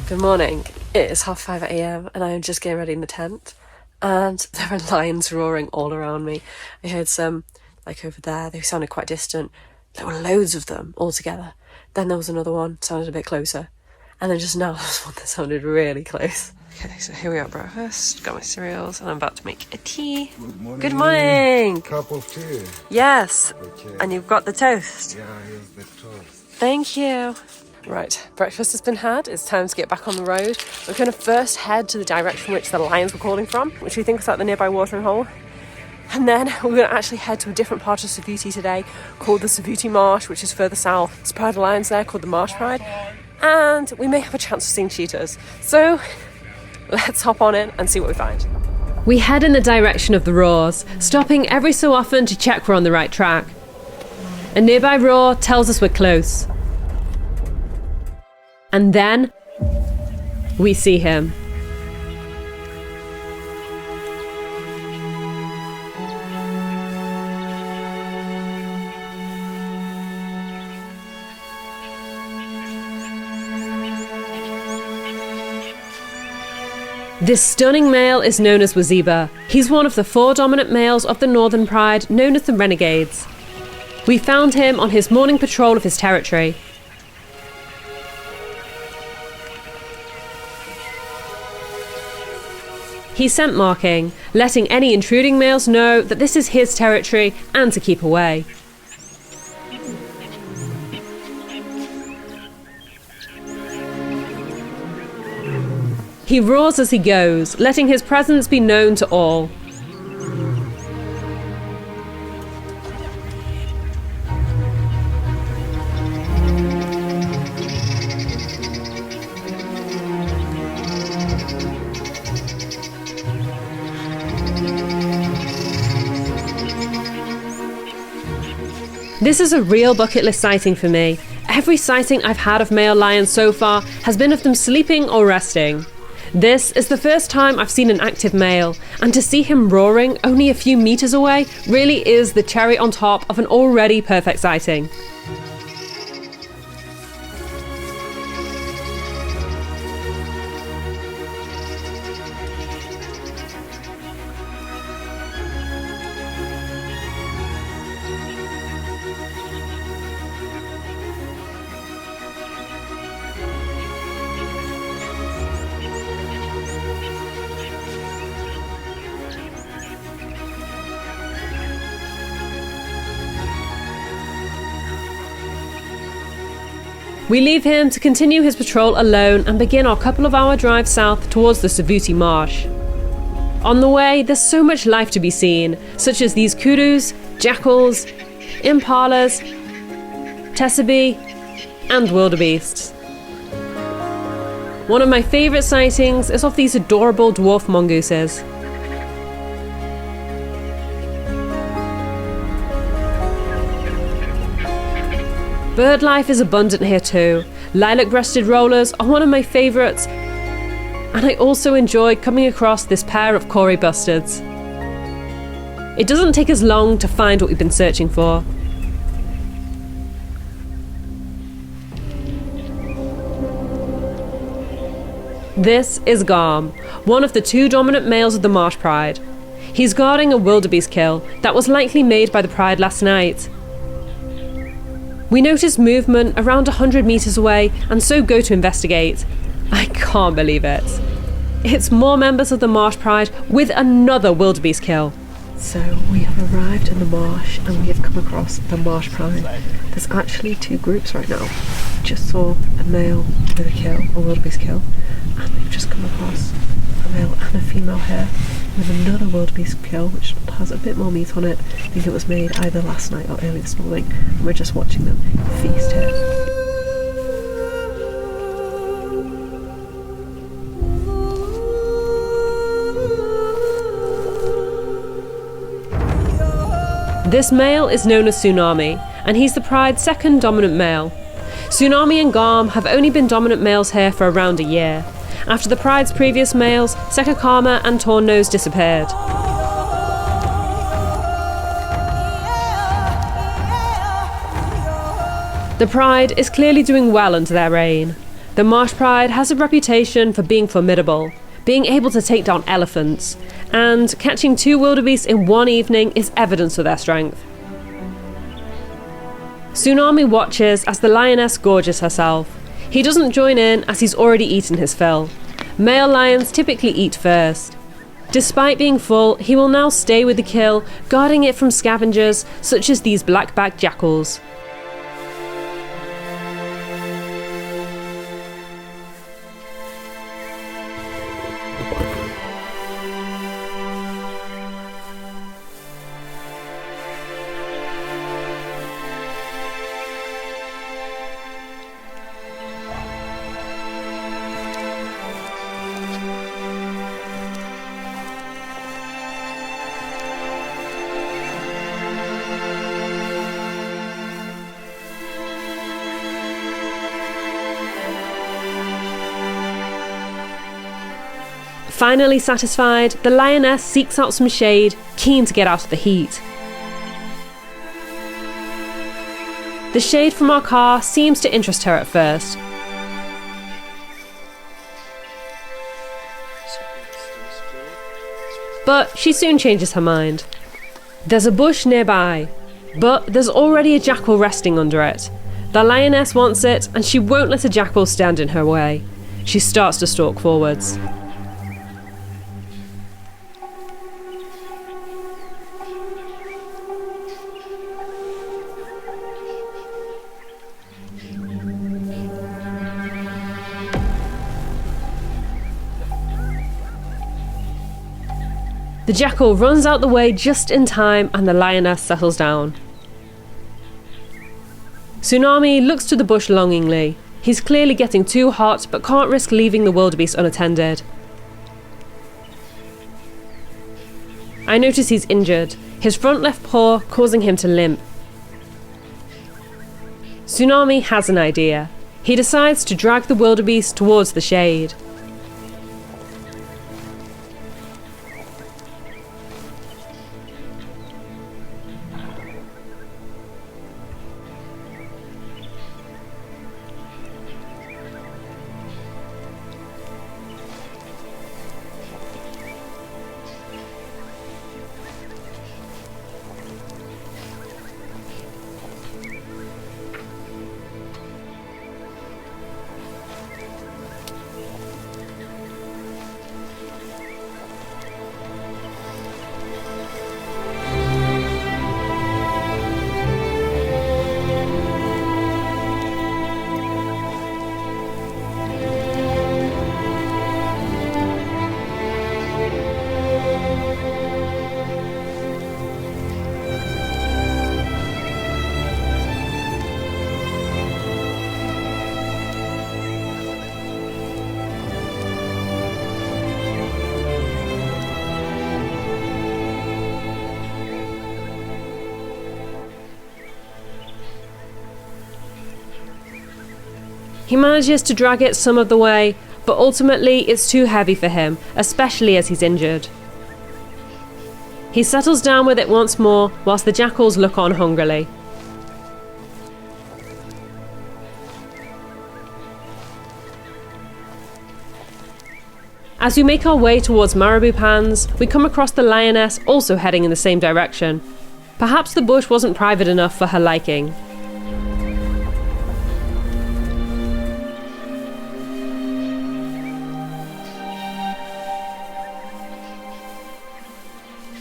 Good morning. It is 5:30 AM and I am just getting ready in the tent, and there are lions roaring all around me. I heard some, like over there, they sounded quite distant. There were loads of them all together. Then there was another one, sounded a bit closer. And then just now there was one that sounded really close. Okay, so here we are at breakfast. Got my cereals and I'm about to make a tea. Good morning. Good morning. Cup of tea. Yes. Okay. And you've got the toast. Yeah, here's the toast. Thank you. Right, breakfast has been had. It's time to get back on the road. We're going to first head to the direction which the lions were calling from, which we think was at the nearby watering hole. And then we're going to actually head to a different part of Savuti today called the Savuti Marsh, which is further south. There's a pride of lions there called the Marsh Pride. And we may have a chance of seeing cheetahs. So let's hop on in and see what we find. We head in the direction of the roars, stopping every so often to check we're on the right track. A nearby roar tells us we're close. And then we see him. This stunning male is known as Waziba. He's one of the 4 dominant males of the Northern Pride, known as the Renegades. We found him on his morning patrol of his territory. He's scent marking, letting any intruding males know that this is his territory and to keep away. He roars as he goes, letting his presence be known to all. This is a real bucket list sighting for me. Every sighting I've had of male lions so far has been of them sleeping or resting. This is the first time I've seen an active male, and to see him roaring only a few meters away really is the cherry on top of an already perfect sighting. We leave him to continue his patrol alone and begin our couple of hour drive south towards the Savuti Marsh. On the way, there's so much life to be seen, such as these kudus, jackals, impalas, tessabe, and wildebeests. One of my favourite sightings is of these adorable dwarf mongooses. Bird life is abundant here too. Lilac-breasted rollers are one of my favourites, and I also enjoy coming across this pair of Kori bustards. It doesn't take us long to find what we've been searching for. This is Garm, one of the 2 dominant males of the Marsh Pride. He's guarding a wildebeest kill that was likely made by the Pride last night. We notice movement around 100 metres away and so go to investigate. I can't believe it. It's more members of the Marsh Pride with another wildebeest kill. So we have arrived in the marsh and we have come across the Marsh Pride. There's actually 2 groups right now. Just saw a male with a kill, a wildebeest kill, and we've just come across a male and a female here, with another wildebeest kill which has a bit more meat on it. I think it was made either last night or early this morning, and we're just watching them feast here. This male is known as Tsunami, and he's the pride's second dominant male. Tsunami and Garm have only been dominant males here for around a year. After the pride's previous males, Sekakama and Tornnose disappeared. The pride is clearly doing well under their reign. The marsh pride has a reputation for being formidable, being able to take down elephants, and catching 2 wildebeest in one evening is evidence of their strength. Tsunami watches as the lioness gorges herself. He doesn't join in as he's already eaten his fill. Male lions typically eat first. Despite being full, he will now stay with the kill, guarding it from scavengers such as these black-backed jackals. Finally satisfied, the lioness seeks out some shade, keen to get out of the heat. The shade from our car seems to interest her at first. But she soon changes her mind. There's a bush nearby, but there's already a jackal resting under it. The lioness wants it, and she won't let a jackal stand in her way. She starts to stalk forwards. The jackal runs out the way just in time and the lioness settles down. Tsunami looks to the bush longingly. He's clearly getting too hot but can't risk leaving the wildebeest unattended. I notice he's injured, his front left paw causing him to limp. Tsunami has an idea. He decides to drag the wildebeest towards the shade. He manages to drag it some of the way, but ultimately it's too heavy for him, especially as he's injured. He settles down with it once more, whilst the jackals look on hungrily. As we make our way towards Marabou Pans, we come across the lioness also heading in the same direction. Perhaps the bush wasn't private enough for her liking.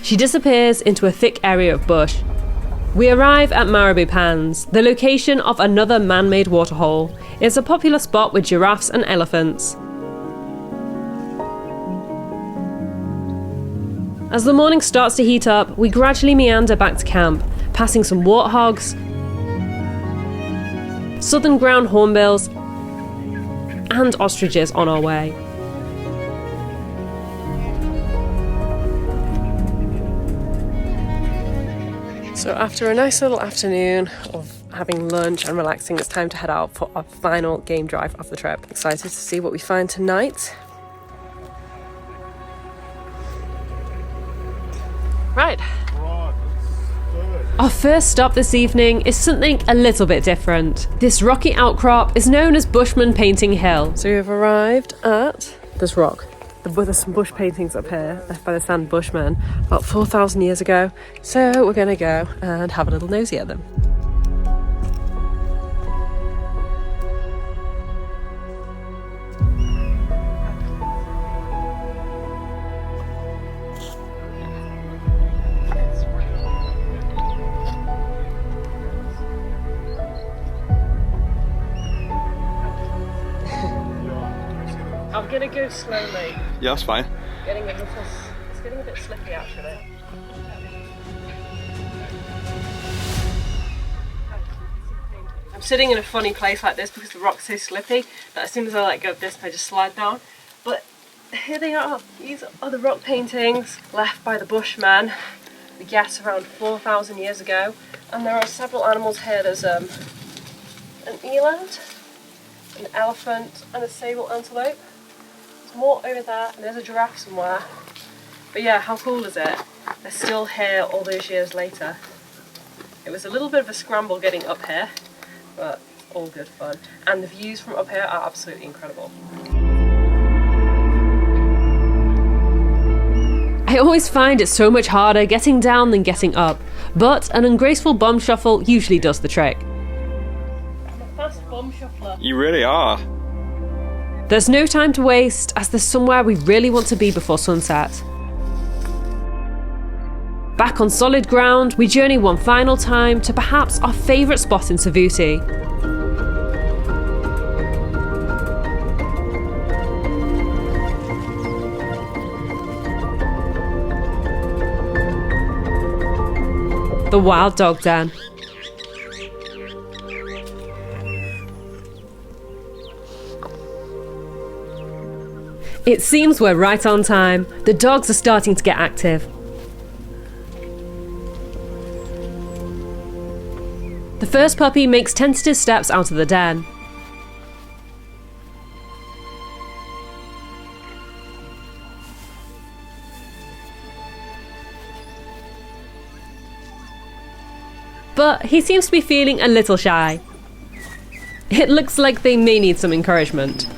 She disappears into a thick area of bush. We arrive at Marabou Pans, the location of another man-made waterhole. It's a popular spot with giraffes and elephants. As the morning starts to heat up, we gradually meander back to camp, passing some warthogs, southern ground hornbills, and ostriches on our way. So after a nice little afternoon of having lunch and relaxing, it's time to head out for our final game drive of the trip. Excited to see what we find tonight. Right. Our first stop this evening is something a little bit different. This rocky outcrop is known as Bushman Painting Hill. So we've arrived at this rock. There's some bush paintings up here left by the Sand Bushmen about 4,000 years ago. So we're going to go and have a little nosy at them. I'm going to go slowly. Yeah, that's fine. It's getting a bit slippy actually. I'm sitting in a funny place like this because the rock's so slippy that as soon as I let go of this I just slide down. But here they are. These are the rock paintings left by the Bushmen, we guess around 4,000 years ago. And there are several animals here. There's an eland, an elephant and a sable antelope. More over there, and there's a giraffe somewhere. But yeah, how cool is it? They're still here all those years later. It was a little bit of a scramble getting up here, but all good fun. And the views from up here are absolutely incredible. I always find it so much harder getting down than getting up, but an ungraceful bum shuffle usually does the trick. I'm a fast bum shuffler. You really are. There's no time to waste, as there's somewhere we really want to be before sunset. Back on solid ground, we journey one final time to perhaps our favourite spot in Savuti. The Wild Dog Den. It seems we're right on time. The dogs are starting to get active. The first puppy makes tentative steps out of the den. But he seems to be feeling a little shy. It looks like they may need some encouragement.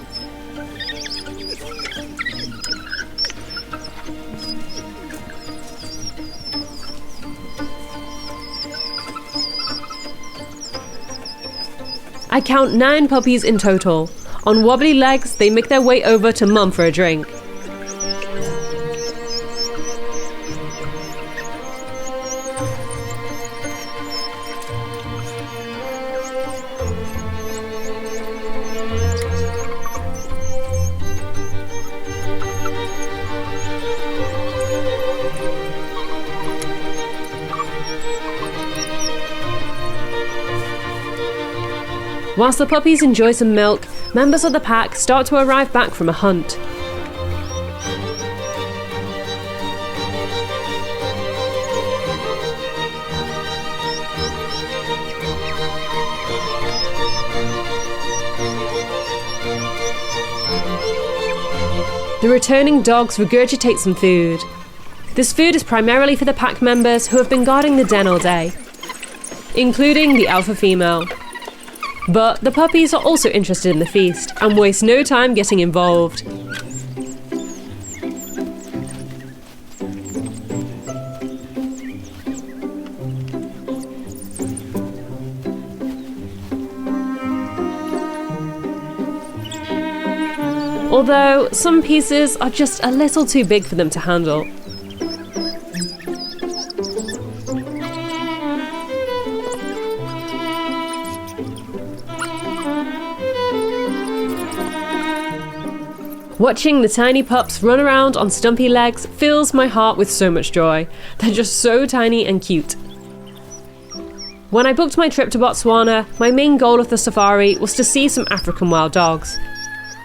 I count 9 puppies in total. On wobbly legs, they make their way over to Mum for a drink. Whilst the puppies enjoy some milk, members of the pack start to arrive back from a hunt. The returning dogs regurgitate some food. This food is primarily for the pack members who have been guarding the den all day, including the alpha female. But the puppies are also interested in the feast and waste no time getting involved. Although some pieces are just a little too big for them to handle. Watching the tiny pups run around on stumpy legs fills my heart with so much joy. They're just so tiny and cute. When I booked my trip to Botswana, my main goal of the safari was to see some African wild dogs.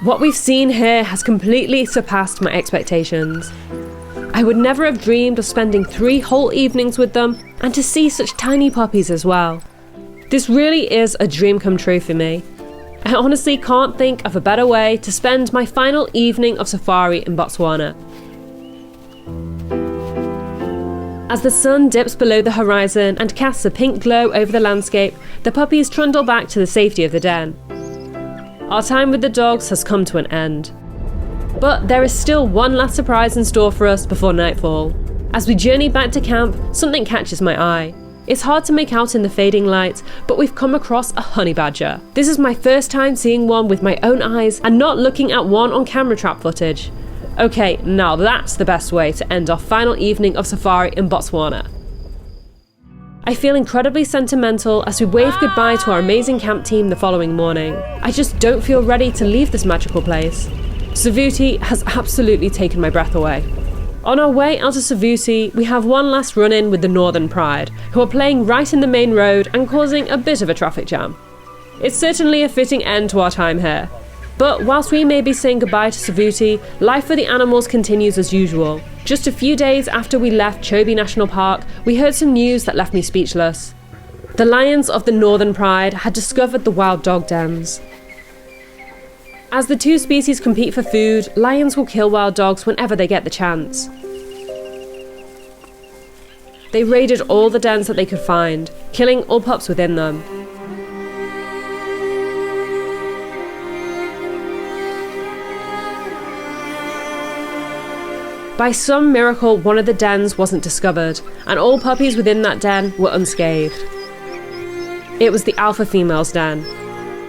What we've seen here has completely surpassed my expectations. I would never have dreamed of spending 3 whole evenings with them, and to see such tiny puppies as well. This really is a dream come true for me. I honestly can't think of a better way to spend my final evening of safari in Botswana. As the sun dips below the horizon and casts a pink glow over the landscape, the puppies trundle back to the safety of the den. Our time with the dogs has come to an end. But there is still one last surprise in store for us before nightfall. As we journey back to camp, something catches my eye. It's hard to make out in the fading light, but we've come across a honey badger. This is my first time seeing one with my own eyes and not looking at one on camera trap footage. Okay, now that's the best way to end our final evening of safari in Botswana. I feel incredibly sentimental as we wave goodbye to our amazing camp team the following morning. I just don't feel ready to leave this magical place. Savuti has absolutely taken my breath away. On our way out of Savuti, we have one last run-in with the Northern Pride, who are playing right in the main road and causing a bit of a traffic jam. It's certainly a fitting end to our time here. But whilst we may be saying goodbye to Savuti, life for the animals continues as usual. Just a few days after we left Chobe National Park, we heard some news that left me speechless. The lions of the Northern Pride had discovered the wild dog dens. As the two species compete for food, lions will kill wild dogs whenever they get the chance. They raided all the dens that they could find, killing all pups within them. By some miracle, one of the dens wasn't discovered, and all puppies within that den were unscathed. It was the alpha female's den.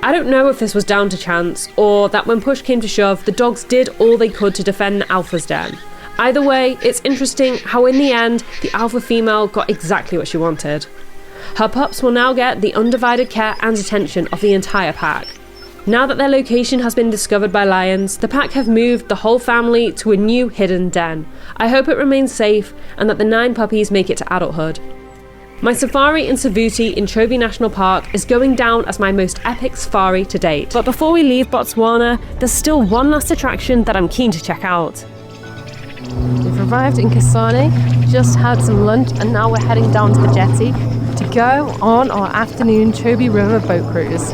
I don't know if this was down to chance, or that when push came to shove, the dogs did all they could to defend the alpha's den. Either way, it's interesting how in the end, the alpha female got exactly what she wanted. Her pups will now get the undivided care and attention of the entire pack. Now that their location has been discovered by lions, the pack have moved the whole family to a new hidden den. I hope it remains safe and that the 9 puppies make it to adulthood. My safari in Savuti in Chobe National Park is going down as my most epic safari to date. But before we leave Botswana, there's still one last attraction that I'm keen to check out. We've arrived in Kasane, just had some lunch, and now we're heading down to the jetty to go on our afternoon Chobe River boat cruise.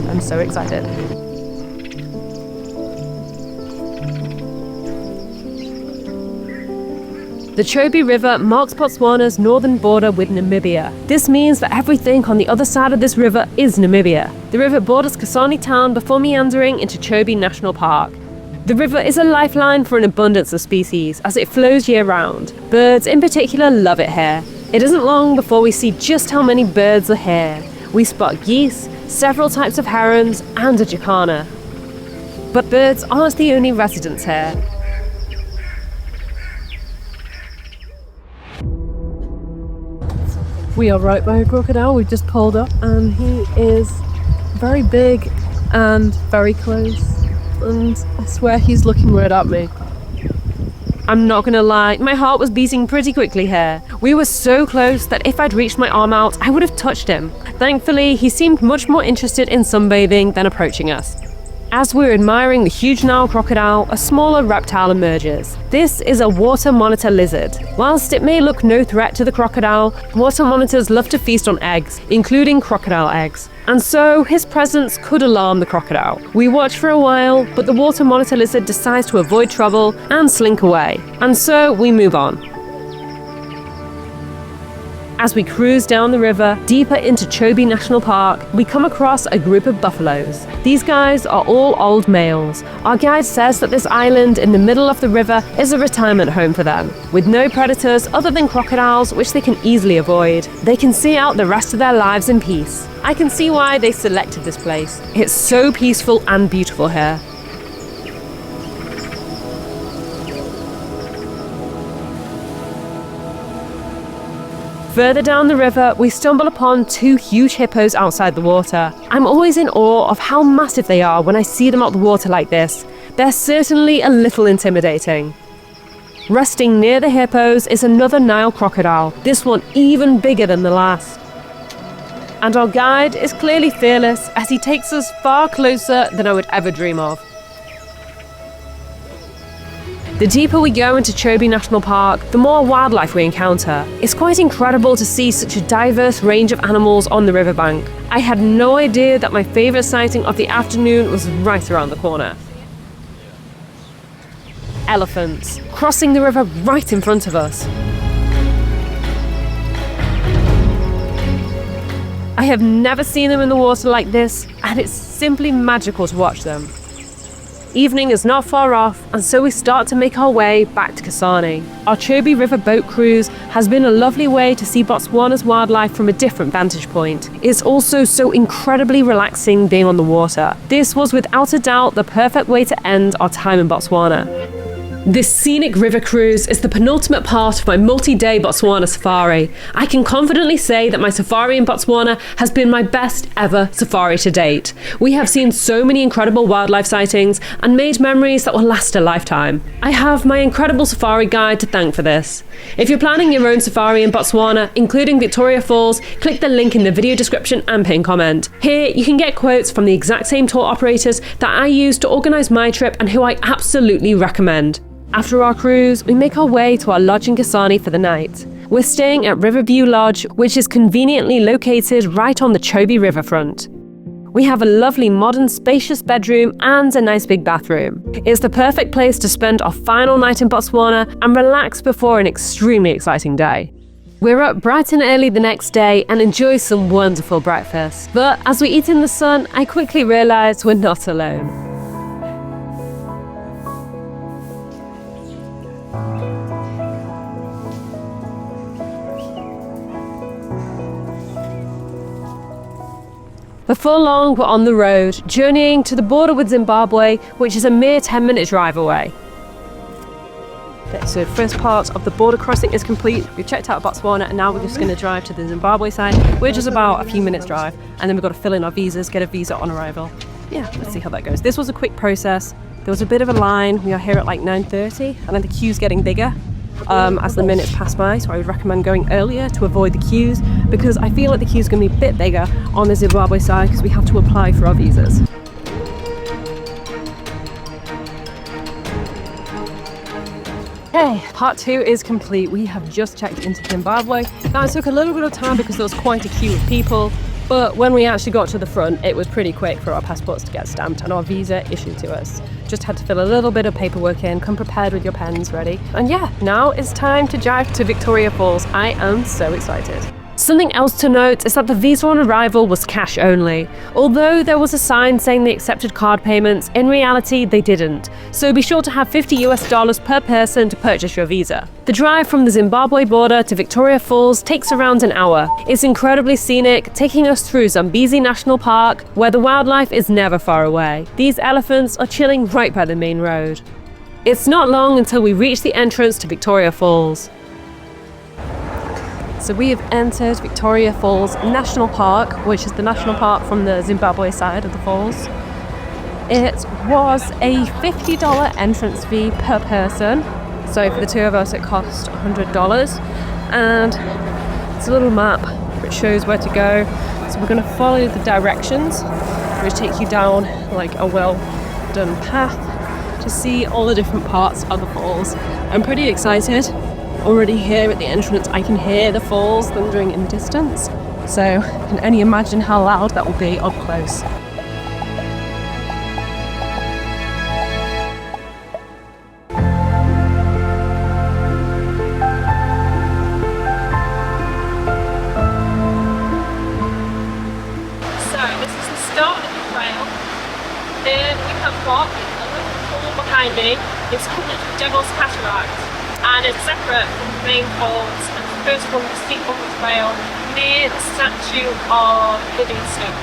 I'm so excited. The Chobe River marks Botswana's northern border with Namibia. This means that everything on the other side of this river is Namibia. The river borders Kasane town before meandering into Chobe National Park. The river is a lifeline for an abundance of species as it flows year-round. Birds in particular love it here. It isn't long before we see just how many birds are here. We spot geese, several types of herons, and a jacana. But birds aren't the only residents here. We are right by a crocodile. We've just pulled up and he is very big and very close, and I swear he's looking right at me. I'm not gonna lie, my heart was beating pretty quickly here. We were so close that if I'd reached my arm out, I would have touched him. Thankfully, he seemed much more interested in sunbathing than approaching us. As we're admiring the huge Nile crocodile, a smaller reptile emerges. This is a water monitor lizard. Whilst it may look no threat to the crocodile, water monitors love to feast on eggs, including crocodile eggs. And so, his presence could alarm the crocodile. We watch for a while, but the water monitor lizard decides to avoid trouble and slink away. And so, we move on. As we cruise down the river, deeper into Chobe National Park, we come across a group of buffaloes. These guys are all old males. Our guide says that this island in the middle of the river is a retirement home for them. With no predators other than crocodiles, which they can easily avoid, they can see out the rest of their lives in peace. I can see why they selected this place. It's so peaceful and beautiful here. Further down the river, we stumble upon 2 huge hippos outside the water. I'm always in awe of how massive they are when I see them out the water like this. they're certainly a little intimidating. Resting near the hippos is another Nile crocodile, this one even bigger than the last. And our guide is clearly fearless as he takes us far closer than I would ever dream of. The deeper we go into Chobe National Park, the more wildlife we encounter. It's quite incredible to see such a diverse range of animals on the riverbank. I had no idea that my favourite sighting of the afternoon was right around the corner. Elephants, crossing the river right in front of us. I have never seen them in the water like this, and it's simply magical to watch them. Evening is not far off, and so we start to make our way back to Kasane. Our Chobe River boat cruise has been a lovely way to see Botswana's wildlife from a different vantage point. It's also so incredibly relaxing being on the water. This was without a doubt the perfect way to end our time in Botswana. This scenic river cruise is the penultimate part of my multi-day Botswana safari. I can confidently say that my safari in Botswana has been my best ever safari to date. We have seen so many incredible wildlife sightings and made memories that will last a lifetime. I have my incredible safari guide to thank for this. If you're planning your own safari in Botswana, including Victoria Falls, click the link in the video description and pin comment. Here you can get quotes from the exact same tour operators that I used to organise my trip and who I absolutely recommend. After our cruise, we make our way to our lodge in Kasane for the night. We're staying at Riverview Lodge, which is conveniently located right on the Chobe Riverfront. We have a lovely modern spacious bedroom and a nice big bathroom. It's the perfect place to spend our final night in Botswana and relax before an extremely exciting day. We're up bright and early the next day and enjoy some wonderful breakfast. But as we eat in the sun, I quickly realise we're not alone. Before long, we're on the road, journeying to the border with Zimbabwe, which is a mere 10-minute drive away. Okay, so the first part of the border crossing is complete. We've checked out Botswana and now we're just going to drive to the Zimbabwe side, which is about a few minutes drive. And then we've got to fill in our visas, get a visa on arrival. Yeah, let's see how that goes. This was a quick process. There was a bit of a line. We are here at like 9:30 and then the queue's getting bigger as the minutes pass by, so I would recommend going earlier to avoid the queues because I feel like the queue's going to be a bit bigger on the Zimbabwe side because we have to apply for our visas. Okay, part 2 is complete. We have just checked into Zimbabwe. Now it took a little bit of time because there was quite a queue of people, but when we actually got to the front, it was pretty quick for our passports to get stamped and our visa issued to us. Just had to fill a little bit of paperwork in, come prepared with your pens ready. And yeah, now it's time to drive to Victoria Falls. I am so excited. Something else to note is that the visa on arrival was cash only. Although there was a sign saying they accepted card payments, in reality they didn't. So be sure to have $50 per person to purchase your visa. The drive from the Zimbabwe border to Victoria Falls takes around an hour. It's incredibly scenic, taking us through Zambezi National Park, where the wildlife is never far away. These elephants are chilling right by the main road. It's not long until we reach the entrance to Victoria Falls. So we have entered Victoria Falls National Park, which is the national park from the Zimbabwe side of the falls. It was a $50 entrance fee per person. So for the two of us it cost $100. And it's a little map which shows where to go. So we're going to follow the directions, which take you down like a well done path to see all the different parts of the falls. I'm pretty excited. Already here at the entrance I can hear the falls thundering in the distance, so I can only imagine how loud that will be up close. So this is the start of the trail. Then we have got a little fall behind me. It's called Devil's Cataract. And it's separate from the main falls, and the first one is steep on the trail near the statue of Livingstone.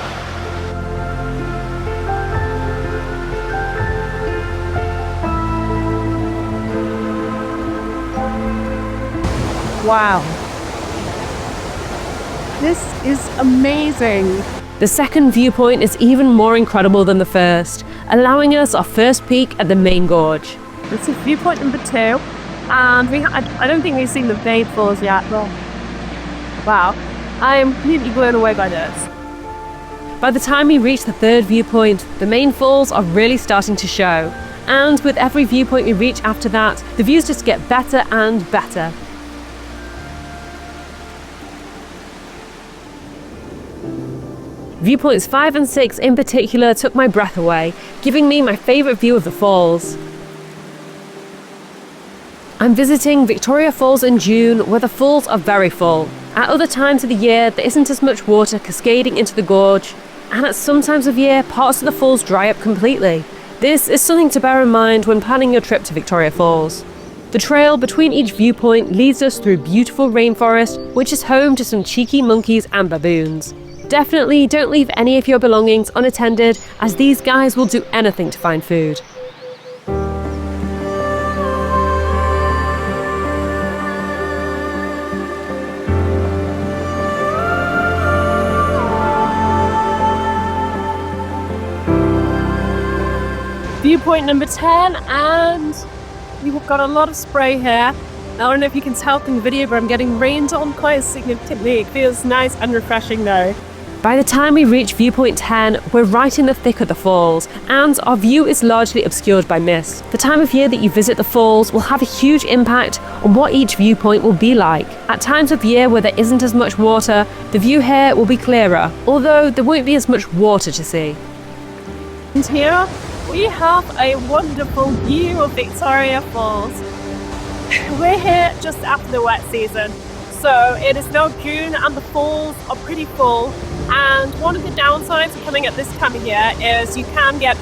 Wow. This is amazing. The second viewpoint is even more incredible than the first. allowing us our first peek at the main gorge. This is viewpoint number 2, and I don't think we've seen the main falls yet. Well, wow, I am completely blown away by this. By the time we reach the third viewpoint, the main falls are really starting to show. And with every viewpoint we reach after that, the views just get better and better. Viewpoints 5 and 6 in particular took my breath away, giving me my favourite view of the falls. I'm visiting Victoria Falls in June, where the falls are very full. At other times of the year, there isn't as much water cascading into the gorge, and at some times of year, parts of the falls dry up completely. This is something to bear in mind when planning your trip to Victoria Falls. The trail between each viewpoint leads us through beautiful rainforest, which is home to some cheeky monkeys and baboons. Definitely don't leave any of your belongings unattended, as these guys will do anything to find food. Viewpoint number 10, and we've got a lot of spray here. I don't know if you can tell from the video, but I'm getting rained on quite significantly. It feels nice and refreshing though. By the time we reach viewpoint 10, we're right in the thick of the falls, and our view is largely obscured by mist. The time of year that you visit the falls will have a huge impact on what each viewpoint will be like. At times of year where there isn't as much water, the view here will be clearer, although there won't be as much water to see. And here we have a wonderful view of Victoria Falls. We're here just after the wet season, so it is now June and the falls are pretty full. And one of the downsides of coming at this time of year is you can get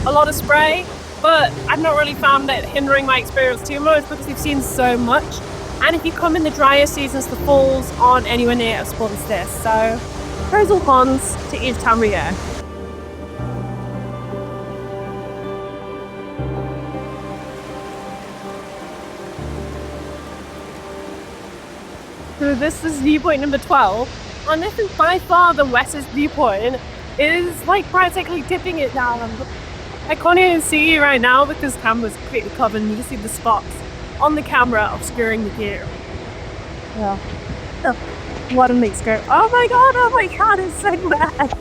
a lot of spray, but I've not really found it hindering my experience too much because we've seen so much. And if you come in the drier seasons, the falls aren't anywhere near as full as this. So pros and cons to each time of year. So this is viewpoint number 12. And this is by far the wettest viewpoint. It is like practically tipping it down. I can't even see you right now because the camera's completely covered and you can see the spots on the camera obscuring the view. Yeah. Oh, what a neat skirt. Oh my god, it's so wet.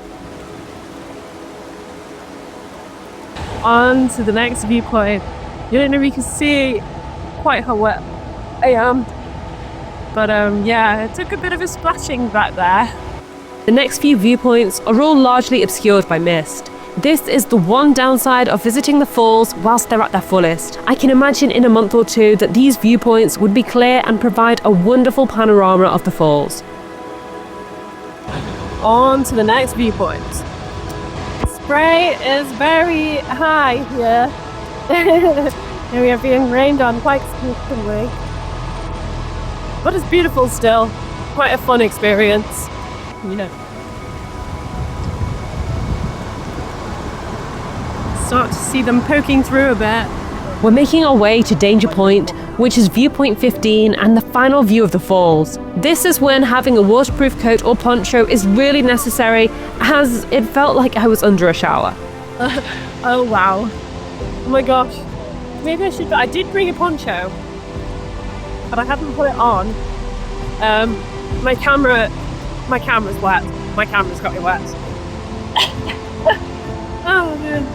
On to the next viewpoint. You don't know if you can see quite how wet I am. But yeah, it took a bit of a splashing back there. The next few viewpoints are all largely obscured by mist. This is the one downside of visiting the falls whilst they're at their fullest. I can imagine in a month or two that these viewpoints would be clear and provide a wonderful panorama of the falls. On to the next viewpoint. Spray is very high here. And we are being rained on quite significantly. But it's beautiful still. Quite a fun experience. Yeah. Start to see them poking through a bit. We're making our way to Danger Point, which is viewpoint 15 and the final view of the falls. This is when having a waterproof coat or poncho is really necessary, as it felt like I was under a shower. Oh wow. Oh my gosh. Maybe I should, I did bring a poncho, but I haven't put it on. My camera's wet. My camera's got me wet. Oh man.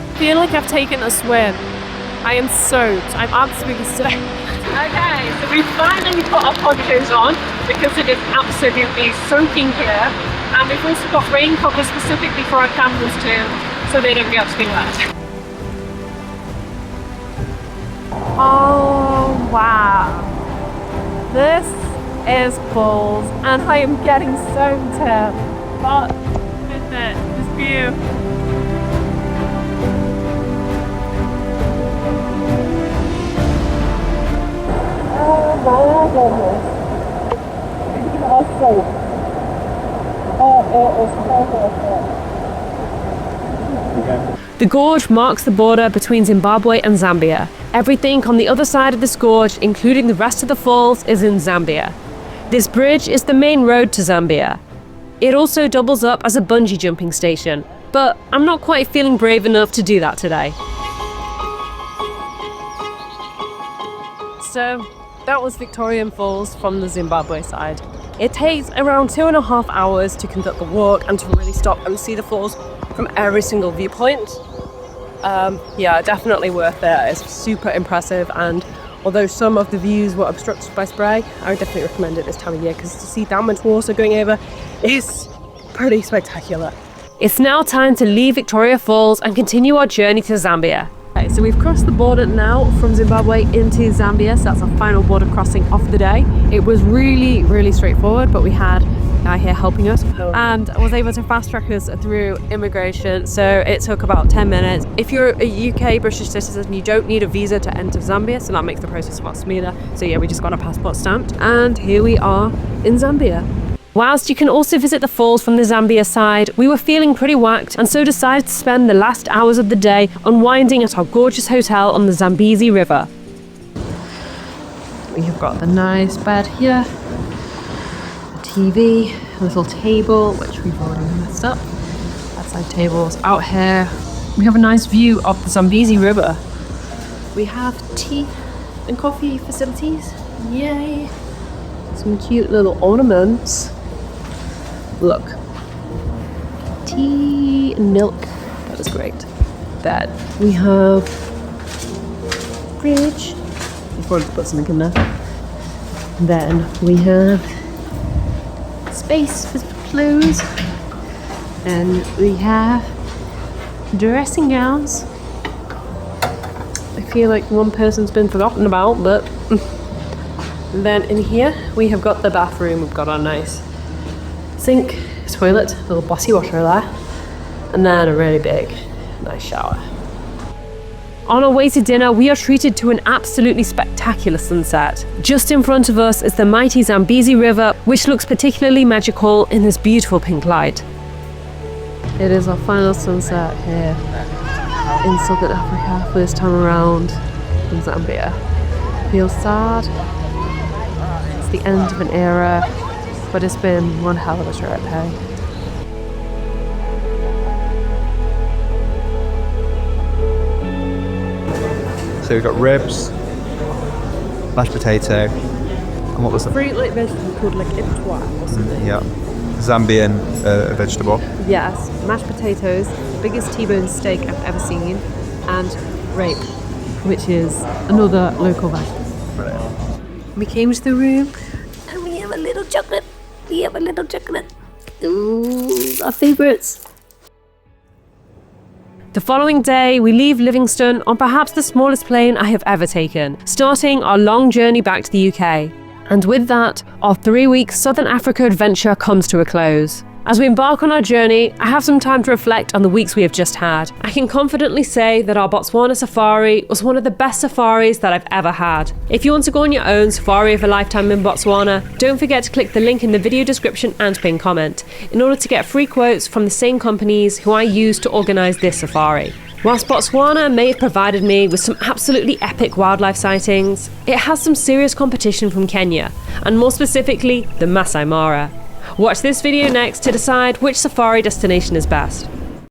I feel like I've taken a swim. I am soaked. I'm absolutely soaked. Okay, so we finally put our ponchos on because it is absolutely soaking here. And we've also got rain covers specifically for our cameras too, so they don't get to be wet. Oh wow, this is falls and I am getting soaked here, but with it, this view. Oh my goodness, it's awesome. Oh, it is so. The gorge marks the border between Zimbabwe and Zambia. Everything on the other side of this gorge, including the rest of the falls, is in Zambia. This bridge is the main road to Zambia. It also doubles up as a bungee jumping station, but I'm not quite feeling brave enough to do that today. So that was Victorian Falls from the Zimbabwe side. It takes around 2.5 hours to conduct the walk and to really stop and see the falls from every single viewpoint. Yeah, definitely worth it. It's super impressive, and although some of the views were obstructed by spray, I would definitely recommend it this time of year because to see that much water going over is pretty spectacular. It's now time to leave Victoria Falls and continue our journey to Zambia. Okay, so we've crossed the border now from Zimbabwe into Zambia, so that's our final border crossing of the day. It was really straightforward, but we had a guy here helping us and was able to fast track us through immigration, so it took about 10 minutes. If you're a UK British citizen, you don't need a visa to enter Zambia, so that makes the process a lot smoother. So yeah, we just got our passport stamped and here we are in Zambia. Whilst you can also visit the falls from the Zambia side, we were feeling pretty whacked and so decided to spend the last hours of the day unwinding at our gorgeous hotel on the Zambezi River. We have got the nice bed here, a TV, a little table, which we've already messed up. Bedside tables out here. We have a nice view of the Zambezi River. We have tea and coffee facilities. Yay! Some cute little ornaments. Look. Tea and milk. That is great. Bed. We have fridge. Before I put something in there. Then we have space for clothes. And we have dressing gowns. I feel like one person's been forgotten about, but then in here we have got the bathroom. We've got our nice sink, toilet, little bossy washer there, and then a really big, nice shower. On our way to dinner, we are treated to an absolutely spectacular sunset. Just in front of us is the mighty Zambezi River, which looks particularly magical in this beautiful pink light. It is our final sunset here in Southern Africa, first time around in Zambia. Feels sad. It's the end of an era, but it's been one hell of a trip, hey? So we've got ribs, mashed potato, and what was the Fruit like vegetable called like iptwa or something. Yeah, Zambian vegetable. Yes, mashed potatoes, biggest T-bone steak I've ever seen, and rape, which is another local vegetable. Brilliant. We came to the room and we have a little chocolate. Ooh, our favourites. The following day, we leave Livingston on perhaps the smallest plane I have ever taken, starting our long journey back to the UK. And with that, our 3-week Southern Africa adventure comes to a close. As we embark on our journey, I have some time to reflect on the weeks we have just had. I can confidently say that our Botswana safari was one of the best safaris that I've ever had. If you want to go on your own safari of a lifetime in Botswana, don't forget to click the link in the video description and pin comment, in order to get free quotes from the same companies who I used to organise this safari. Whilst Botswana may have provided me with some absolutely epic wildlife sightings, it has some serious competition from Kenya, and more specifically, the Masai Mara. Watch this video next to decide which safari destination is best.